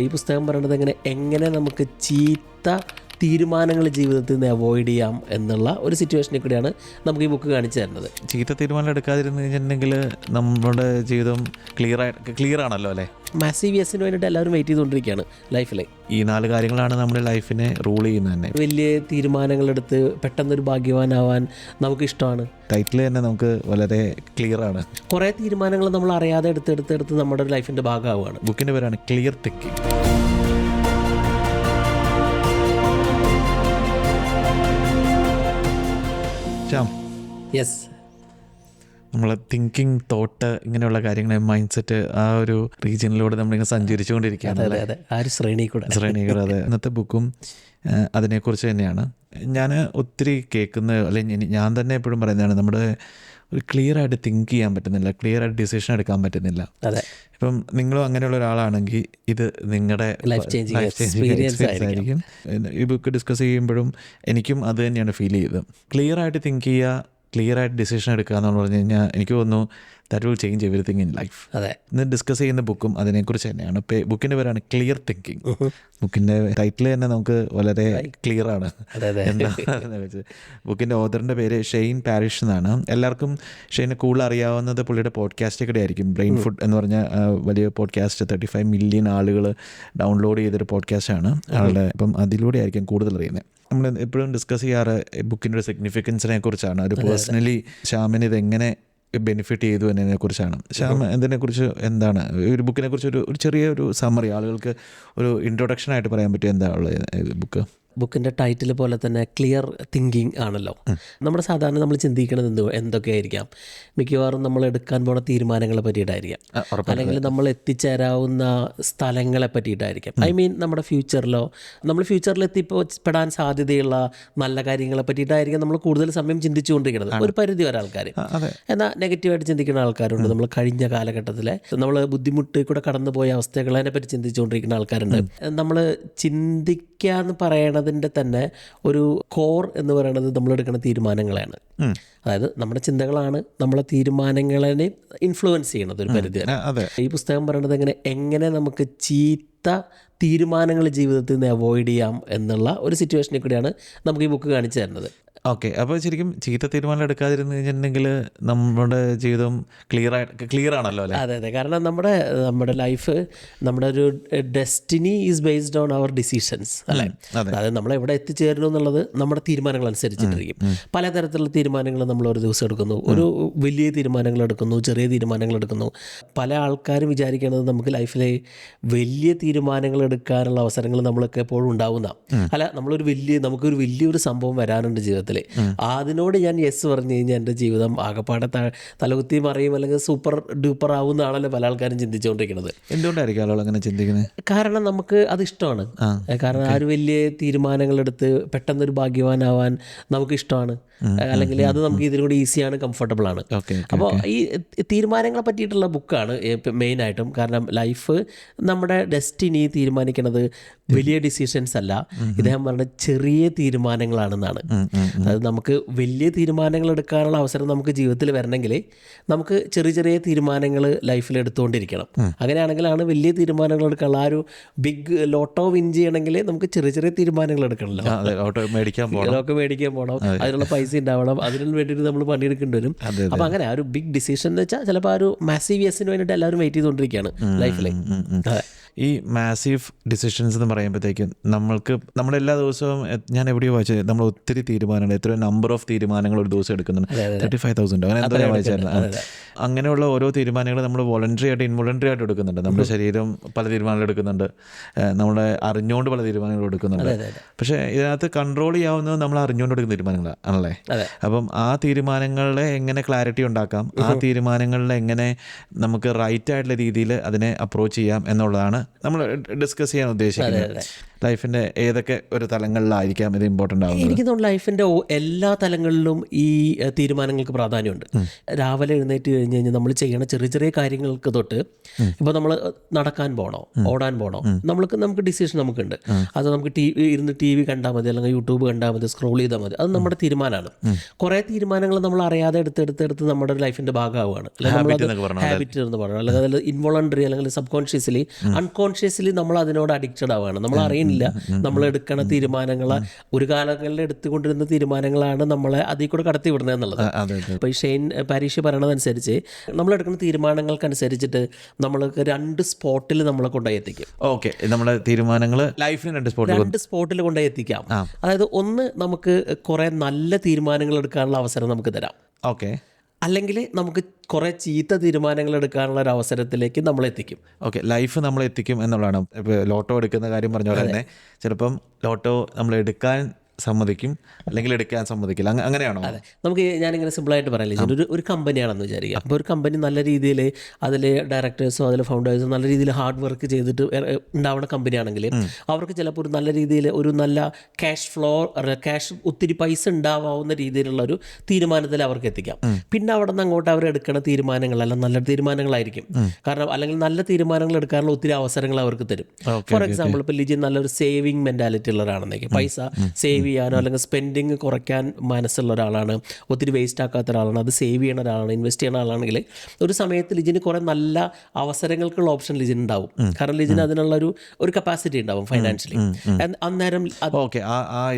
ഈ പുസ്തകം പറയുന്നത് എങ്ങനെ നമുക്ക് ചീത്ത തീരുമാനങ്ങൾ ജീവിതത്തിൽ നിന്ന് അവോയ്ഡ് ചെയ്യാം എന്നുള്ള ഒരു സിറ്റുവേഷനിൽ കൂടിയാണ് നമുക്ക് ഈ ബുക്ക് കാണിച്ചു തരുന്നത്. ചീത്ത തീരുമാനം എടുക്കാതിരുന്നു കഴിഞ്ഞിട്ടുണ്ടെങ്കിൽ നമ്മുടെ ജീവിതം ക്ലിയർ ആണല്ലോ അല്ലേ. മാസീവ് യെസിന് വേണ്ടിയിട്ട് എല്ലാവരും വെയിറ്റ് ചെയ്തുകൊണ്ടിരിക്കുകയാണ് ലൈഫിൽ. ഈ 4 കാര്യങ്ങളാണ് നമ്മുടെ ലൈഫിനെ റൂൾ ചെയ്യുന്നത് തന്നെ. വലിയ തീരുമാനങ്ങളെടുത്ത് പെട്ടെന്നൊരു ഭാഗ്യവാനാവാൻ നമുക്കിഷ്ടമാണ്. ടൈറ്റിൽ തന്നെ നമുക്ക് വളരെ ക്ലിയർ ആണ്. കുറേ തീരുമാനങ്ങൾ നമ്മൾ അറിയാതെ എടുത്ത് നമ്മുടെ ലൈഫിൻ്റെ ഭാഗമാവുകയാണ്. ബുക്കിൻ്റെ പേരാണ് ക്ലിയർ തിങ്കിങ്. യെസ്, നമ്മളെ തിങ്കിങ്, തോട്ട്, ഇങ്ങനെയുള്ള കാര്യങ്ങളെ മൈൻഡ് സെറ്റ്, ആ ഒരു റീജിയനിലൂടെ നമ്മളിങ്ങനെ സഞ്ചരിച്ചുകൊണ്ടിരിക്കുകയാണ്. അതെ, ആ ഒരു ശ്രേണി കൂടെ. അതെ. ഇന്നത്തെ ബുക്കും അതിനെക്കുറിച്ച് തന്നെയാണ്. ഞാൻ ഒത്തിരി കേൾക്കുന്നത്, അല്ലെങ്കിൽ ഞാൻ തന്നെ എപ്പോഴും പറയുന്നതാണ്, നമ്മുടെ ഒരു ക്ലിയർ ആയിട്ട് തിങ്ക് ചെയ്യാൻ പറ്റുന്നില്ല, ക്ലിയർ ആയിട്ട് ഡിസിഷൻ എടുക്കാൻ പറ്റുന്നില്ല. അതെ. ഇപ്പം നിങ്ങളും അങ്ങനെയുള്ള ഒരാളാണെങ്കിൽ ഇത് നിങ്ങളുടെ ലൈഫ് ചേഞ്ചിങ് എക്സ്പീരിയൻസ് ആയിരിക്കും. ഈ ബുക്ക് ഡിസ്കസ് ചെയ്യുമ്പോഴും എനിക്കും അത് തന്നെയാണ് ഫീൽ ചെയ്തത്. ക്ലിയർ ആയിട്ട് തിങ്ക് ചെയ്യുക, ക്ലിയർ ആയിട്ട് ഡിസിഷൻ എടുക്കുക എന്ന് പറഞ്ഞു കഴിഞ്ഞാൽ എനിക്ക് തോന്നുന്നു that will change everything in life. അതെ. ഇന്ന് ഡിസ്കസ് ചെയ്യുന്ന ബുക്കും അതിനെക്കുറിച്ച് തന്നെയാണ്. ബുക്കിൻ്റെ പേരാണ് ക്ലിയർ തിങ്കിങ്. ബുക്കിൻ്റെ ടൈറ്റിൽ തന്നെ നമുക്ക് വളരെ ക്ലിയർ ആണ് എന്താണെന്ന് വെച്ച്. ബുക്കിൻ്റെ ഓഥറിൻ്റെ പേര് ഷെയ്ൻ പാരിഷ് എന്നാണ്. എല്ലാവർക്കും ഷെയ്നെ കൂടുതൽ അറിയാവുന്നത് പുള്ളിയുടെ പോഡ്കാസ്റ്റ് കൂടെ ആയിരിക്കും. ബ്രെയിൻ ഫുഡ് എന്ന് പറഞ്ഞ വലിയ പോഡ്കാസ്റ്റ്, 35 മില്യൺ ആളുകൾ ഡൗൺലോഡ് ചെയ്തൊരു പോഡ്കാസ്റ്റാണ് ആളുടെ. അപ്പം അതിലൂടെ ആയിരിക്കും കൂടുതൽ അറിയുന്നത്. നമ്മൾ എപ്പോഴും ഡിസ്കസ് ചെയ്യാറ് ബുക്കിൻ്റെ ഒരു സിഗ്നിഫിക്കൻസിനെ കുറിച്ചാണ്. ഒരു പേഴ്സണലി ശ്യാമിന് ഇതെങ്ങനെ ബെനിഫിറ്റ് ചെയ്തു എന്നതിനെക്കുറിച്ചാണ്. ശ്യാം എന്തിനെക്കുറിച്ച്, എന്താണ് ഒരു ബുക്കിനെക്കുറിച്ച് ഒരു ചെറിയൊരു സമ്മറി ആളുകൾക്ക് ഒരു ഇൻട്രൊഡക്ഷനായിട്ട് പറയാൻ പറ്റും എന്താ ഉള്ളത് ബുക്ക്? ബുക്കിൻ്റെ ടൈറ്റിൽ പോലെ തന്നെ ക്ലിയർ തിങ്കിങ് ആണല്ലോ. നമ്മുടെ സാധാരണ നമ്മൾ ചിന്തിക്കുന്നത് എന്തൊക്കെയായിരിക്കാം? മിക്കവാറും നമ്മൾ എടുക്കാൻ പോണ തീരുമാനങ്ങളെ പറ്റിയിട്ടായിരിക്കാം, അല്ലെങ്കിൽ നമ്മൾ എത്തിച്ചേരാവുന്ന സ്ഥലങ്ങളെ പറ്റിയിട്ടായിരിക്കാം. ഐ മീൻ നമ്മുടെ നമ്മൾ ഫ്യൂച്ചറിൽ എത്തിപ്പെടാൻ സാധ്യതയുള്ള നല്ല കാര്യങ്ങളെ പറ്റിയിട്ടായിരിക്കും നമ്മൾ കൂടുതൽ സമയം ചിന്തിച്ചുകൊണ്ടിരിക്കുന്നത്, ഒരു പരിധി വരെ ആൾക്കാർ. എന്നാൽ നെഗറ്റീവായിട്ട് ചിന്തിക്കുന്ന ആൾക്കാരുണ്ട്. നമ്മൾ കഴിഞ്ഞ കാലഘട്ടത്തിലെ നമ്മൾ ബുദ്ധിമുട്ട് കൂടെ കടന്നു പോയ അവസ്ഥകളെ പറ്റി ചിന്തിച്ചുകൊണ്ടിരിക്കുന്ന ആൾക്കാരുണ്ട്. നമ്മൾ ചിന്തിക്കാന്ന് പറയണതിൻ്റെ തന്നെ ഒരു കോർ എന്ന് പറയുന്നത് നമ്മളെടുക്കുന്ന തീരുമാനങ്ങളാണ്. അതായത് നമ്മുടെ ചിന്തകളാണ് നമ്മളെ തീരുമാനങ്ങളെ ഇൻഫ്ലുവൻസ് ചെയ്യണത് ഒരു പരിധി വരെ. ഈ പുസ്തകം പറയുന്നത് എങ്ങനെ നമുക്ക് ചീത്ത തീരുമാനങ്ങൾ ജീവിതത്തിൽ നിന്ന് അവോയ്ഡ് ചെയ്യാം എന്നുള്ള ഒരു സിറ്റുവേഷനിൽ കൂടിയാണ് നമുക്ക് ഈ ബുക്ക് കാണിച്ചു തരുന്നത്. ഓക്കെ, അപ്പോൾ ശരിക്കും ചീത്ത തീരുമാനം എടുക്കാതിരുന്നു കഴിഞ്ഞിട്ടുണ്ടെങ്കിൽ നമ്മുടെ ജീവിതം ക്ലിയർ ആണല്ലോ അല്ലേ? അതെ, കാരണം നമ്മുടെ ലൈഫ്, നമ്മുടെ ഒരു destiny is based on our decisions അല്ലേ. അതായത് നമ്മൾ എവിടെ എത്തിച്ചേരുന്നു എന്നുള്ളത് നമ്മുടെ തീരുമാനങ്ങൾ അനുസരിച്ചിട്ടിരിക്കും. പലതരത്തിലുള്ള തീരുമാനങ്ങൾ നമ്മൾ ഒരു ദിവസം എടുക്കുന്നു. ഒരു വലിയ തീരുമാനങ്ങൾ എടുക്കുന്നു, ചെറിയ തീരുമാനങ്ങൾ എടുക്കുന്നു. പല ആൾക്കാരും വിചാരിക്കുന്നത് നമുക്ക് ലൈഫിലെ വലിയ തീരുമാനങ്ങൾ എടുക്കാനുള്ള അവസരങ്ങൾ നമ്മളൊക്കെ എപ്പോഴും ഉണ്ടാവുന്ന അല്ല. നമുക്കൊരു വലിയൊരു സംഭവം വരാനുണ്ട് ജീവിതത്തിൽ. അതിനോട് ഞാൻ യെസ് പറഞ്ഞു കഴിഞ്ഞാൽ എൻ്റെ ജീവിതം ആകെപ്പാടെ തലകുത്തി മറിയും, അല്ലെങ്കിൽ സൂപ്പർ ഡൂപ്പർ ആവുന്നതാണല്ലോ പല ആൾക്കാരും ചിന്തിച്ചുകൊണ്ടിരിക്കുന്നത്. എന്തുകൊണ്ടായിരിക്കും ആളുകൾ അങ്ങനെ ചിന്തിക്കുന്നത്? കാരണം നമുക്ക് അത് ഇഷ്ടമാണ്. കാരണം ആ ഒരു വലിയ തീരുമാനങ്ങളെടുത്ത് പെട്ടെന്നൊരു ഭാഗ്യവാനാവാൻ നമുക്കിഷ്ടമാണ്, അല്ലെങ്കിൽ അത് നമുക്ക് ഇതിലൂടെ ഈസിയാണ്, കംഫർട്ടബിൾ ആണ്. അപ്പോൾ ഈ തീരുമാനങ്ങളെ പറ്റിയിട്ടുള്ള ബുക്കാണ് മെയിനായിട്ടും. കാരണം ലൈഫ്, നമ്മുടെ ഡെസ്റ്റിനി തീരുമാനിക്കുന്നത് വലിയ ഡിസിഷൻസ് അല്ല, ഇദ്ദേഹം പറഞ്ഞ ചെറിയ തീരുമാനങ്ങളാണെന്നാണ്. അതായത് നമുക്ക് വലിയ തീരുമാനങ്ങൾ എടുക്കാനുള്ള അവസരം നമുക്ക് ജീവിതത്തിൽ വരണമെങ്കിൽ നമുക്ക് ചെറിയ ചെറിയ തീരുമാനങ്ങൾ ലൈഫിൽ എടുത്തുകൊണ്ടിരിക്കണം. അങ്ങനെയാണെങ്കിലാണ് വലിയ തീരുമാനങ്ങൾ എടുക്കാനുള്ള. ആ ഒരു ബിഗ് ലോട്ടോ വിൻ ചെയ്യണമെങ്കിൽ നമുക്ക് ചെറിയ ചെറിയ തീരുമാനങ്ങൾ എടുക്കണമല്ലോ. ലോട്ടോ മേടിക്കാൻ പോകണം, അതിനുള്ള പൈസ ഉണ്ടാവണം, അതിനു വേണ്ടിയിട്ട് നമ്മൾ പണിയെടുക്കേണ്ടി വരും. അപ്പം അങ്ങനെ ആ ഒരു ബിഗ് ഡിസിഷൻ എന്ന് വെച്ചാൽ ചിലപ്പോൾ ആ ഒരു മാസീവ് യെസിന് വേണ്ടിയിട്ട് എല്ലാവരും വെയിറ്റ് ചെയ്തുകൊണ്ടിരിക്കുകയാണ് ലൈഫിൽ. ഈ മാസീവ് ഡിസിഷൻസ് എന്ന് പറയുമ്പോഴത്തേക്കും നമ്മളെല്ലാ ദിവസവും, ഞാൻ എവിടെയോ വായിച്ചത്, നമ്മൾ ഒത്തിരി തീരുമാനങ്ങൾ, എത്ര നമ്പർ ഓഫ് തീരുമാനങ്ങൾ ഒരു ദിവസം എടുക്കുന്നുണ്ട്, 35,000 അങ്ങനെ എന്തോ ഞാൻ വായിച്ചായിരുന്നു. അങ്ങനെയുള്ള ഓരോ തീരുമാനങ്ങൾ നമ്മൾ വോളണ്ടറി ആയിട്ട് ഇൻവോളണ്ടറി ആയിട്ട് എടുക്കുന്നുണ്ട്. നമ്മുടെ ശരീരം പല തീരുമാനങ്ങൾ എടുക്കുന്നുണ്ട്, നമ്മളെ അറിഞ്ഞുകൊണ്ട് പല തീരുമാനങ്ങൾ എടുക്കുന്നുണ്ട്. പക്ഷേ ഇതിനകത്ത് കൺട്രോൾ ചെയ്യാവുന്നത് നമ്മൾ അറിഞ്ഞുകൊണ്ട് എടുക്കുന്ന തീരുമാനങ്ങൾ ആണല്ലേ. അപ്പം ആ തീരുമാനങ്ങളെ എങ്ങനെ ക്ലാരിറ്റി ഉണ്ടാക്കാം, ആ തീരുമാനങ്ങളിലെ എങ്ങനെ നമുക്ക് റൈറ്റ് ആയിട്ടുള്ള രീതിയിൽ അതിനെ അപ്രോച്ച് ചെയ്യാം എന്നുള്ളതാണ് നമ്മൾ ഡിസ്കസ് ചെയ്യാൻ ഉദ്ദേശിക്കുന്നത്. ലൈഫിൻ്റെ ഏതൊക്കെ ഒരു തലങ്ങളിലായിരിക്കാം ഇത് ഇമ്പോർട്ടൻ്റ് ആവുന്നത്? എനിക്ക് തോന്നുന്നു ലൈഫിൻ്റെ എല്ലാ തലങ്ങളിലും ഈ തീരുമാനങ്ങൾക്ക് പ്രാധാന്യമുണ്ട്. രാവിലെ എഴുന്നേറ്റ് കഴിഞ്ഞ് കഴിഞ്ഞാൽ നമ്മൾ ചെയ്യണ ചെറിയ ചെറിയ കാര്യങ്ങൾക്ക് തൊട്ട്, ഇപ്പോൾ നമ്മൾ നടക്കാൻ പോകണോ, ഓടാൻ പോകണോ, നമുക്ക് ഡിസിഷൻ നമുക്കുണ്ട്. അത് നമുക്ക് ഇരുന്ന് ടി വി കണ്ടാൽ മതി, അല്ലെങ്കിൽ യൂട്യൂബ് കണ്ടാൽ മതി, സ്ക്രോൾ ചെയ്താൽ മതി, അത് നമ്മുടെ തീരുമാനമാണ്. കുറേ തീരുമാനങ്ങൾ നമ്മൾ അറിയാതെ എടുത്ത് നമ്മുടെ ലൈഫിൻ്റെ ഭാഗമാവുകയാണ്. ഹാബിറ്റ് എന്ന് പറയുന്നത്, അല്ലെങ്കിൽ അതിൽ ഇൻവോളണ്ടറി അല്ലെങ്കിൽ സബ് കോൺഷ്യസ്ലി അൺകോൺഷ്യസ്ലി നമ്മൾ അതിനോട് അഡിക്റ്റഡ് ആവുകയാണ്. നമ്മൾ അറിയുന്നില്ല നമ്മൾ എടുക്കുന്ന തീരുമാനങ്ങൾ ഒരു കാലങ്ങളിൽ എടുത്തുകൊണ്ടിരുന്ന തീരുമാനങ്ങളാണ് നമ്മളെ അതിൽ കൂടെ കടത്തി വിടുന്നത് എന്നുള്ളത്. അപ്പോൾ ഈ ഷെയ്ൻ പാരീഷ് പറയണതനുസരിച്ച് നമ്മൾ എടുക്കുന്ന തീരുമാനങ്ങൾക്കനുസരിച്ചിട്ട് നമ്മൾക്ക് 2 സ്പോട്ടിൽ നമ്മളെ കൊണ്ടുപോയി എത്തിക്കും. ഓക്കെ, നമ്മുടെ തീരുമാനങ്ങൾ ലൈഫിന് 2 സ്പോട്ടിൽ കൊണ്ടുപോയി എത്തിക്കാം. അതായത് ഒന്ന്, നമുക്ക് കുറേ നല്ല തീരുമാനങ്ങൾ എടുക്കാനുള്ള അവസരം നമുക്ക് തരാം. ഓക്കെ, അല്ലെങ്കിൽ നമുക്ക് കുറേ ചീത്ത തീരുമാനങ്ങൾ എടുക്കാനുള്ള ഒരു അവസരത്തിലേക്ക് നമ്മളെത്തിക്കും. ഓക്കെ, ലൈഫ് നമ്മളെത്തിക്കും എന്നുള്ളതാണ്. ഇപ്പോൾ ലോട്ടോ എടുക്കുന്ന കാര്യം പറഞ്ഞ പോലെ തന്നെ ചിലപ്പം ലോട്ടോ നമ്മൾ എടുക്കാൻ സമ്മതിക്കും, അല്ലെങ്കിൽ എടുക്കാൻ സമ്മതിക്കില്ല, അങ്ങനെയാണോ? അതെ, നമുക്ക് ഞാനിങ്ങനെ സിമ്പിളായിട്ട് പറയാനില്ല. ഒരു കമ്പനിയാണെന്ന് വിചാരിക്കുക. അപ്പോൾ ഒരു കമ്പനി നല്ല രീതിയിൽ അതിൽ ഡയറക്ടേഴ്സോ അതിൽ ഫൗണ്ടേഴ്സോ നല്ല രീതിയിൽ ഹാർഡ് വർക്ക് ചെയ്തിട്ട് ഉണ്ടാവുന്ന കമ്പനിയാണെങ്കിൽ അവർക്ക് ചിലപ്പോൾ ഒരു നല്ല രീതിയിൽ ഒരു നല്ല ക്യാഷ് ഒത്തിരി പൈസ ഉണ്ടാവാവുന്ന രീതിയിലുള്ള ഒരു തീരുമാനത്തിൽ അവർക്ക് എത്തിക്കാം. പിന്നെ അവിടെ നിന്ന് അങ്ങോട്ട് അവർ എടുക്കുന്ന തീരുമാനങ്ങളെല്ലാം നല്ല തീരുമാനങ്ങളായിരിക്കും. കാരണം അല്ലെങ്കിൽ നല്ല തീരുമാനങ്ങൾ എടുക്കാനുള്ള ഒത്തിരി അവസരങ്ങൾ അവർക്ക് തരും. ഫോർ എക്സാമ്പിൾ, ഇപ്പോൾ ലിജിൻ നല്ലൊരു സേവിങ് മെൻറ്റാലിറ്റി ഉള്ള ഒരാളാണെങ്കിൽ, പൈസ സേവ് ചെയ്യാനോ അല്ലെങ്കിൽ സ്പെൻഡിങ് കുറയ്ക്കാൻ മനസ്സുള്ള ഒരാളാണ്, ഒത്തിരി വേസ്റ്റ് ആക്കാത്ത ഒരാളാണ്, അത് സേവ് ചെയ്യുന്ന ഒരാളാണ്, ഇൻവെസ്റ്റ് ചെയ്യുന്ന ആളാണെങ്കിൽ ഒരു സമയത്ത് ലിജിന് കുറേ നല്ല അവസരങ്ങൾക്കുള്ള ഓപ്ഷൻ ലിജിന് ഉണ്ടാവും. കാരണം ലിജിന് അതിനുള്ള ഒരു കപ്പാസിറ്റി ഉണ്ടാവും ഫൈനാൻഷ്യലി. അന്നേരം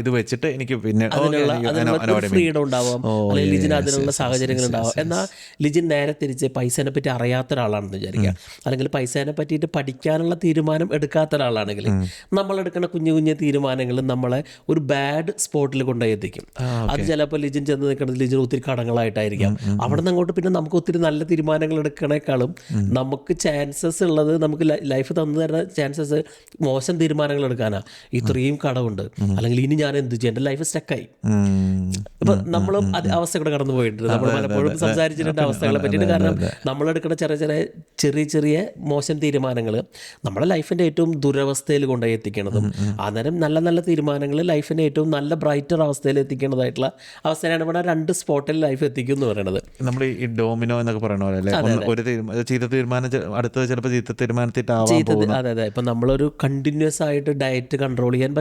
ഇത് വെച്ചിട്ട് എനിക്ക് പിന്നെ അതിനുള്ള ഫ്രീഡം ഉണ്ടാവാം, അല്ലെങ്കിൽ ലിജിന് അതിനുള്ള സാഹചര്യങ്ങൾ ഉണ്ടാവാം. എന്നാൽ ലിജിൻ നേരെ തിരിച്ച് പൈസേനെ പറ്റി അറിയാത്ത ഒരാളാണെന്ന് വിചാരിക്കുക, അല്ലെങ്കിൽ പൈസേനെ പറ്റിയിട്ട് പഠിക്കാനുള്ള തീരുമാനം എടുക്കാത്ത ഒരാളാണെങ്കിൽ നമ്മളെടുക്കുന്ന കുഞ്ഞു കുഞ്ഞു തീരുമാനങ്ങൾ നമ്മളെ ഒരു ബാഡ് സ്പോട്ടിൽ കൊണ്ടുപോയി എത്തിക്കും. അത് ചിലപ്പോൾ ലിജിൻ ചെന്ന് നിൽക്കുന്നത് ലിജിൻ ഒത്തിരി കടങ്ങളായിട്ടായിരിക്കാം. അവിടെ നിന്ന് അങ്ങോട്ട് പിന്നെ നമുക്ക് ഒത്തിരി നല്ല തീരുമാനങ്ങൾ എടുക്കണേക്കാളും നമുക്ക് ചാൻസസ് ഉള്ളത്, നമുക്ക് ലൈഫ് തന്നു തരുന്ന ചാൻസസ് മോശം തീരുമാനങ്ങൾ എടുക്കാനാണ്. ഇത്രയും കടമുണ്ട്, അല്ലെങ്കിൽ ഇനി ഞാൻ എന്ത് ചെയ്യും, എൻ്റെ ലൈഫ് സ്റ്റക്കായി. ഇപ്പം നമ്മളും അവസ്ഥ കൂടെ കടന്നു പോയിട്ടുണ്ട്. നമ്മൾ പലപ്പോഴും സംസാരിച്ചിട്ടുണ്ട് അവസ്ഥകളെ പറ്റിയിട്ട്. കാരണം നമ്മളെടുക്കുന്ന ചെറിയ ചെറിയ മോശം തീരുമാനങ്ങൾ നമ്മുടെ ലൈഫിൻ്റെ ഏറ്റവും ദുരവസ്ഥയിൽ കൊണ്ടുപോയി എത്തിക്കണതും, അന്നേരം നല്ല നല്ല തീരുമാനങ്ങൾ ലൈഫിൻ്റെ ഏറ്റവും നല്ല ബ്രൈറ്റർ അവസ്ഥയിൽ എത്തിക്കേണ്ടതായിട്ടുള്ള അവസ്ഥയാണ് ഇവിടെ 2 സ്പോട്ടിൽ ലൈഫ് എത്തിക്കും എന്ന് പറയുന്നത്. നമ്മൾ ഈ ഡോമിനോ എന്നൊക്കെ പറയണ പോലെ ഒരു ചീത്ത തീരുമാനം അടുത്തത് ചിലപ്പോൾ ചീത്ത തീരുമാനത്തിട്ട്. അതെ, ഇപ്പം നമ്മളൊരു കണ്ടിന്യൂസ് ആയിട്ട് ഡയറ്റ് കൺട്രോൾ ചെയ്യാൻ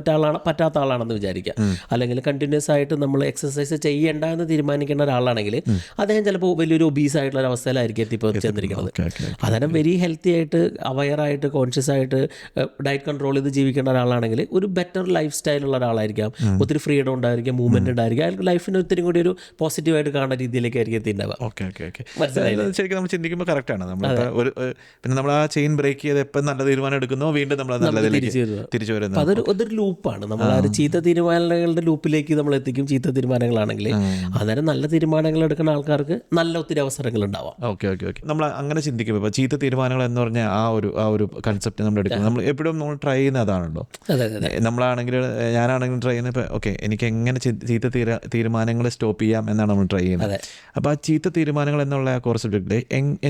പറ്റാത്ത ആളാണെന്ന് വിചാരിക്കുക, അല്ലെങ്കിൽ കണ്ടിന്യൂസ് ആയിട്ട് നമ്മൾ എക്സസൈസ് ചെയ്യേണ്ട എന്ന് തീരുമാനിക്കേണ്ട ഒരാളാണെങ്കിൽ അദ്ദേഹം ചിലപ്പോൾ വലിയൊരു ഒബീസ് ആയിട്ടുള്ള ഒരു അവസ്ഥയിലായിരിക്കും ചെന്നിരിക്കുന്നത്. അന്നേരം വെരി ഹെൽത്തി ആയിട്ട് അവയറായിട്ട് കോൺഷ്യസ് ആയിട്ട് ഡയറ്റ് കൺട്രോൾ ചെയ്ത് ജീവിക്കേണ്ട ഒരാളാണെങ്കിൽ ഒരു ബെറ്റർ ലൈഫ് സ്റ്റൈലുള്ള ഒരാളായിരിക്കാം, ഒത്തിരി ഫ്രീഡം ഉണ്ടായിരിക്കും, മൂവ്മെന്റ് ഉണ്ടായിരിക്കും, അയാൾക്ക് ലൈഫിന് ഒത്തിരി കൂടി ഒരു പോസിറ്റീവായിട്ട് കാണുന്ന രീതിയിലേക്കായിരിക്കും എത്തിയിട്ടുണ്ടാവുക. ശരിക്കും നമ്മൾ ചിന്തിക്കുമ്പോൾ കറക്റ്റാണ്. പിന്നെ നമ്മൾ ആ ചെയിൻ ബ്രേക്ക് ചെയ്ത് എപ്പോൾ നല്ല തീരുമാനം എടുക്കുന്നോ വീണ്ടും നമ്മൾ തിരിച്ചു വരുന്നത്. അതൊരു ലൂപ്പാണ്. നമ്മൾ ആ ഒരു ചീത്ത തീരുമാനങ്ങളുടെ ലൂപ്പിലേക്ക് നമ്മൾ എത്തിക്കും. ചീത്ത തീരുമാനങ്ങളാണെങ്കിൽ അന്നേരം നല്ല തീരുമാനങ്ങൾ എടുക്കുന്ന ആൾക്കാർക്ക് നല്ല ഒത്തിരി അവസരങ്ങൾ ഉണ്ടാവാം. ഓക്കെ, നമ്മൾ അങ്ങനെ ചിന്തിക്കുമ്പോൾ ഇപ്പോൾ ചീത്ത തീരുമാനങ്ങൾ എന്ന് പറഞ്ഞാൽ ആ ഒരു കൺസെപ്റ്റ് നമ്മൾ എടുക്കുന്നത്, നമ്മൾ എപ്പോഴും നമ്മൾ ട്രൈ ചെയ്യുന്ന അതാണല്ലോ. നമ്മളാണെങ്കിൽ ഞാനാണെങ്കിലും ട്രൈ ചെയ്യുന്നത്, ഇപ്പോൾ ഓക്കെ എനിക്ക് എങ്ങനെ ചീത്ത തീരുമാനങ്ങൾ സ്റ്റോപ്പ് ചെയ്യാം എന്നാണ് നമ്മൾ ട്രൈ ചെയ്യുന്നത്. അപ്പോൾ ആ ചീത്ത തീരുമാനങ്ങൾ എന്നുള്ള ആ കോൺസെപ്റ്റിൽ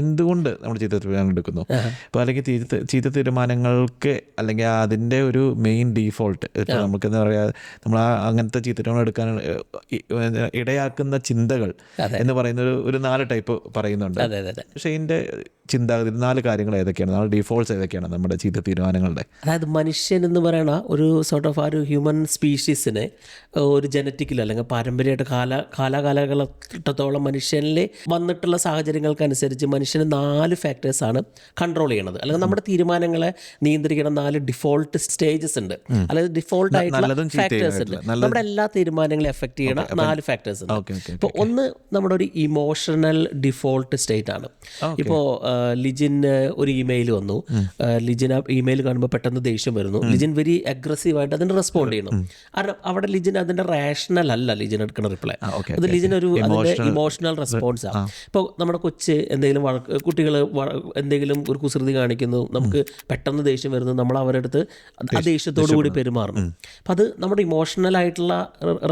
എന്തുകൊണ്ട് നമ്മൾ ചീത്ത തീരുമാനങ്ങൾ എടുക്കുന്നു, ഇപ്പോൾ അല്ലെങ്കിൽ ചീത്ത തീരുമാനങ്ങൾക്ക് അല്ലെങ്കിൽ അതിൻ്റെ ഒരു മെയിൻ ഡീഫോൾട്ട് ഇപ്പോൾ നമുക്ക് എന്താ പറയുക, നമ്മൾ ആ അങ്ങനത്തെ ചീത്ത തീരുമാനം എടുക്കാൻ ഇടയാക്കുന്ന ചിന്തകൾ എന്ന് പറയുന്ന ഒരു 4 ടൈപ്പ് പറയുന്നുണ്ട്. പക്ഷേ ഇതിൻ്റെ ചിന്താഗതി 4 കാര്യങ്ങൾ ഏതൊക്കെയാണ്, 4 ഡീഫോൾട്ട്സ് ഏതൊക്കെയാണ് നമ്മുടെ ചീത്ത തീരുമാനങ്ങളുടെ? അതായത് മനുഷ്യൻ എന്ന് പറയുന്ന ഒരു സോർട്ട് ഓഫ് ആ ഒരു ഹ്യൂമൻ സ്പീഷീസിനെ ഒരു ജനറ്റിക്കിലോ അല്ലെങ്കിൽ പാരമ്പര്യമായിട്ട് കാലാകാലഘട്ടത്തോളം മനുഷ്യനിൽ വന്നിട്ടുള്ള സാഹചര്യങ്ങൾക്കനുസരിച്ച് മനുഷ്യന് 4 ഫാക്ടേഴ്സാണ് കൺട്രോൾ ചെയ്യണത്. അല്ലെങ്കിൽ നമ്മുടെ തീരുമാനങ്ങളെ നിയന്ത്രിക്കുന്ന 4 ഡിഫോൾട്ട് സ്റ്റേജസ് ഉണ്ട്, അല്ലെങ്കിൽ ഡിഫോൾട്ട് ആയിട്ടുള്ള ഫാക്ടേഴ്സ് ഉണ്ട്. നമ്മുടെ എല്ലാ തീരുമാനങ്ങളെ എഫക്ട് ചെയ്യണ 4 ഫാക്ടേഴ്സ് ഉണ്ട്. ഇപ്പോൾ ഒന്ന് നമ്മുടെ ഒരു ഇമോഷണൽ ഡിഫോൾട്ട് സ്റ്റേറ്റ് ആണ്. ഇപ്പോൾ ലിജിന് ഒരു ഇമെയിൽ വന്നു, ലിജിൻ ആ ഇമെയിൽ കാണുമ്പോൾ പെട്ടെന്ന് ദേഷ്യം വരുന്നു, ലിജിൻ വെരി അഗ്രസീവായിട്ട് അതിന് റെസ്പോണ്ട് ചെയ്യണം. കാരണം അവിടെ ലിജിൻ അതിന്റെ റാഷണൽ അല്ല ലിജിൻ എടുക്കുന്ന റിപ്ലൈ, അത് ലിജിൻ ഒരു അതിന്റെ ഇമോഷണൽ റെസ്പോൺസ് ആണ്. ഇപ്പോൾ നമ്മുടെ എന്തെങ്കിലും കുട്ടികൾ എന്തെങ്കിലും ഒരു കുസൃതി കാണിക്കുന്നു, നമുക്ക് പെട്ടെന്ന് ദേഷ്യം വരുന്നു, നമ്മൾ അവരുടെ അടുത്ത് ആ ദേഷ്യത്തോടു കൂടി പെരുമാറണം. അപ്പം അത് നമ്മുടെ ഇമോഷണൽ ആയിട്ടുള്ള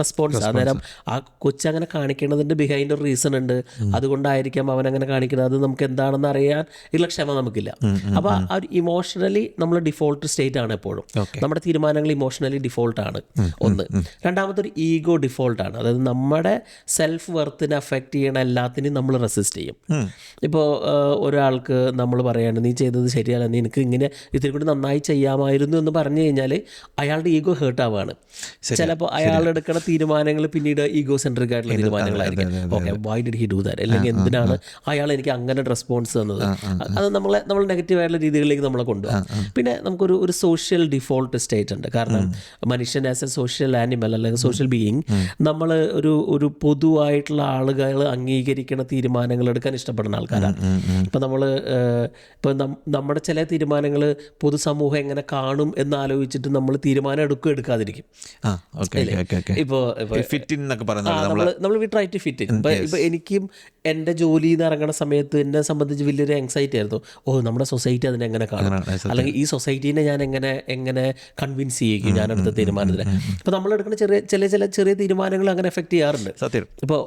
റെസ്പോൺസ്. അന്നേരം ആ കൊച്ചങ്ങനെ കാണിക്കേണ്ടതിന്റെ ബിഹൈൻഡ് ഒരു റീസൺ ഉണ്ട്, അതുകൊണ്ടായിരിക്കാം അവൻ അങ്ങനെ കാണിക്കുന്നത്. അത് നമുക്ക് എന്താണെന്ന് അറിയാൻ പറയാൻ ഉള്ള ക്ഷമ നമുക്കില്ല. അപ്പോൾ ആ ഒരു ഇമോഷണലി നമ്മൾ ഡിഫോൾട്ട് സ്റ്റേറ്റ് ആണ് എപ്പോഴും. നമ്മുടെ തീരുമാനങ്ങൾ ഇമോഷണലി ഡിഫോൾട്ടാണ് ഒന്ന്. രണ്ടാമതൊരു ഈഗോ ഡിഫോൾട്ടാണ്. അതായത് നമ്മുടെ സെൽഫ് വർത്തിനെ അഫക്റ്റ് ചെയ്യണ എല്ലാത്തിനും നമ്മൾ റെസിസ്റ്റ് ചെയ്യും. ഇപ്പോൾ ഒരാൾക്ക് നമ്മൾ പറയാണ് നീ ചെയ്തത് ശരിയല്ല, നീ എനിക്ക് ഇങ്ങനെ ഇത്തിരി കൂടി നന്നായി ചെയ്യാമായിരുന്നു എന്ന് പറഞ്ഞു കഴിഞ്ഞാൽ അയാളുടെ ഈഗോ ഹേർട്ട് ആവുകയാണ്. ചിലപ്പോൾ അയാൾ എടുക്കുന്ന തീരുമാനങ്ങൾ പിന്നീട് ഈഗോ സെൻട്രിക് ആയിട്ടുള്ള തീരുമാനങ്ങളായിരിക്കും. Okay, why did he do that, അല്ലെങ്കിൽ എന്തിനാണ് അയാൾ എനിക്ക് അങ്ങനെ റെസ്പോൺസ് തന്നത്, അത് നമ്മൾ നെഗറ്റീവായിട്ടുള്ള രീതികളിലേക്ക് നമ്മളെ കൊണ്ടുപോകാം. പിന്നെ നമുക്കൊരു സോഷ്യൽ ഡിഫോൾട്ട് സ്റ്റേറ്റ് ഉണ്ട്. കാരണം മനുഷ്യൻ ആസ് എ സോഷ്യൽ ആനിമൽ അല്ലെങ്കിൽ സോഷ്യൽ ബീയിങ്, നമ്മൾ ഒരു പൊതുവായിട്ടുള്ള ആളുകൾ അംഗീകരിക്കുന്ന തീരുമാനങ്ങൾ എടുക്കാൻ ഇഷ്ടപ്പെടുന്ന ആൾക്കാരാണ്. ഇപ്പം ഇപ്പോൾ നമ്മുടെ ചില തീരുമാനങ്ങൾ പൊതുസമൂഹം എങ്ങനെ കാണും എന്നാലോചിച്ചിട്ട് നമ്മൾ തീരുമാനം എടുക്കാതിരിക്കും. ഇപ്പോൾ നമ്മൾ we try to fit in. ഇപ്പോൾ എനിക്കും എൻ്റെ ജോലിയിൽ നിന്ന് ഇറങ്ങുന്ന സമയത്ത് എന്നെ സംബന്ധിച്ച് വലിയൊരു ആങ്സൈറ്റി ആയിരുന്നു. നമ്മുടെ സൊസൈറ്റി അതിനെങ്ങനെ കാണും, അല്ലെങ്കിൽ ഈ സൊസൈറ്റീനെ ഞാൻ എങ്ങനെ കൺവിൻസ് ചെയ്യിക്കും ഞാൻ എടുത്ത തീരുമാനത്തിന്. അപ്പോൾ നമ്മളെടുക്കുന്ന ചെറിയ തീരുമാനങ്ങൾ അങ്ങനെ എഫക്റ്റ് ചെയ്യാറുണ്ട്. ഇപ്പോൾ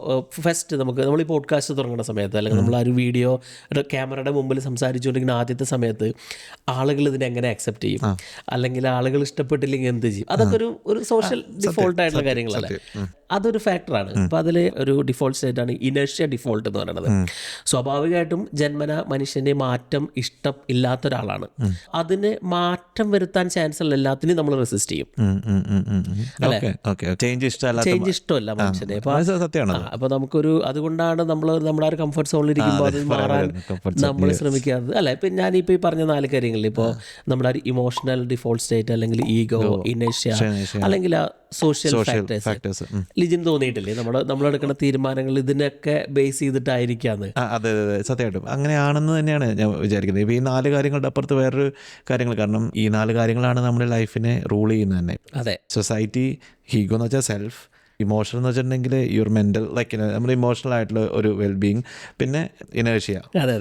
ഫസ്റ്റ് നമ്മൾ ഈ പോഡ്കാസ്റ്റ് തുടങ്ങുന്ന സമയത്ത്, അല്ലെങ്കിൽ നമ്മൾ ആ ഒരു വീഡിയോ ക്യാമറയുടെ മുമ്പിൽ സംസാരിച്ചുകൊണ്ടിരിക്കുന്ന ആദ്യത്തെ സമയത്ത് ആളുകൾ ഇതിനെ എങ്ങനെ അക്സെപ്റ്റ് ചെയ്യും, അല്ലെങ്കിൽ ആളുകൾ ഇഷ്ടപ്പെട്ടില്ലെങ്കിൽ എന്ത് ചെയ്യും, അതൊക്കെ ഒരു സോഷ്യൽ ഡിഫോൾട്ടായിട്ടുള്ള കാര്യങ്ങളല്ലേ. അതൊരു ഫാക്ടറാണ്. അപ്പോൾ അതിൽ ഒരു ഡിഫോൾട്ട് സ്റ്റേറ്റാണ് ഇനേർഷ്യ ഡിഫോൾട്ട് എന്ന് പറയുന്നത്. സ്വാഭാവികമായിട്ടും ജന്മന മനുഷ്യൻ്റെ മാറ്റം ഇഷ്ടം ഇല്ലാത്ത ഒരാളാണ്. അതിന് മാറ്റം വരുത്താൻ ചാൻസ് ഉള്ള എല്ലാത്തിനും നമ്മൾ റെസിസ്റ്റ് ചെയ്യും. ചേഞ്ച് ഇഷ്ടമല്ല മനുഷ്യനെ. അപ്പോൾ നമുക്കൊരു അതുകൊണ്ടാണ് നമ്മുടെ ഒരു കംഫർട്ട് സോണിൽ ഇരിക്കുമ്പോൾ അത് മാറാൻ നമ്മൾ ശ്രമിക്കാറ്. അല്ല, ഇപ്പം ഞാനിപ്പോൾ ഈ പറഞ്ഞ 4 കാര്യങ്ങളിൽ ഇപ്പോൾ നമ്മുടെ ഒരു ഇമോഷണൽ ഡിഫോൾട്ട് സ്റ്റേറ്റ്, അല്ലെങ്കിൽ ഈഗോ, ഇനേർഷ്യ, അല്ലെങ്കിൽ സോഷ്യൽ ഫാക്ടേഴ്സ്. ലിജിൻ തോന്നിയിട്ടില്ലേ നമ്മളെടുക്കുന്ന തീരുമാനങ്ങൾ ഇതിനൊക്കെ ബേസ് ചെയ്തിട്ടായിരിക്കാന്ന്? അതെ, സത്യമായിട്ടും അങ്ങനെയാണെന്ന് തന്നെയാണ് ഞാൻ വിചാരിക്കുന്നത്. ഇപ്പോൾ ഈ 4 കാര്യങ്ങളുടെ അപ്പുറത്ത് വേറൊരു കാര്യങ്ങൾ, കാരണം ഈ 4 കാര്യങ്ങളാണ് നമ്മുടെ ലൈഫിനെ റൂൾ ചെയ്യുന്നത് തന്നെ. അതെ, സൊസൈറ്റി, ഈഗോ എന്ന് വെച്ചാൽ സെൽഫ്, ഇമോഷൻ എന്ന് വെച്ചിട്ടുണ്ടെങ്കിൽ യുവർ മെൻ്റൽ, ലൈക്ക് നമ്മുടെ ഇമോഷണൽ ആയിട്ടുള്ള ഒരു വെൽബീങ്, പിന്നെ ഇനേർഷ്യ. അതെ,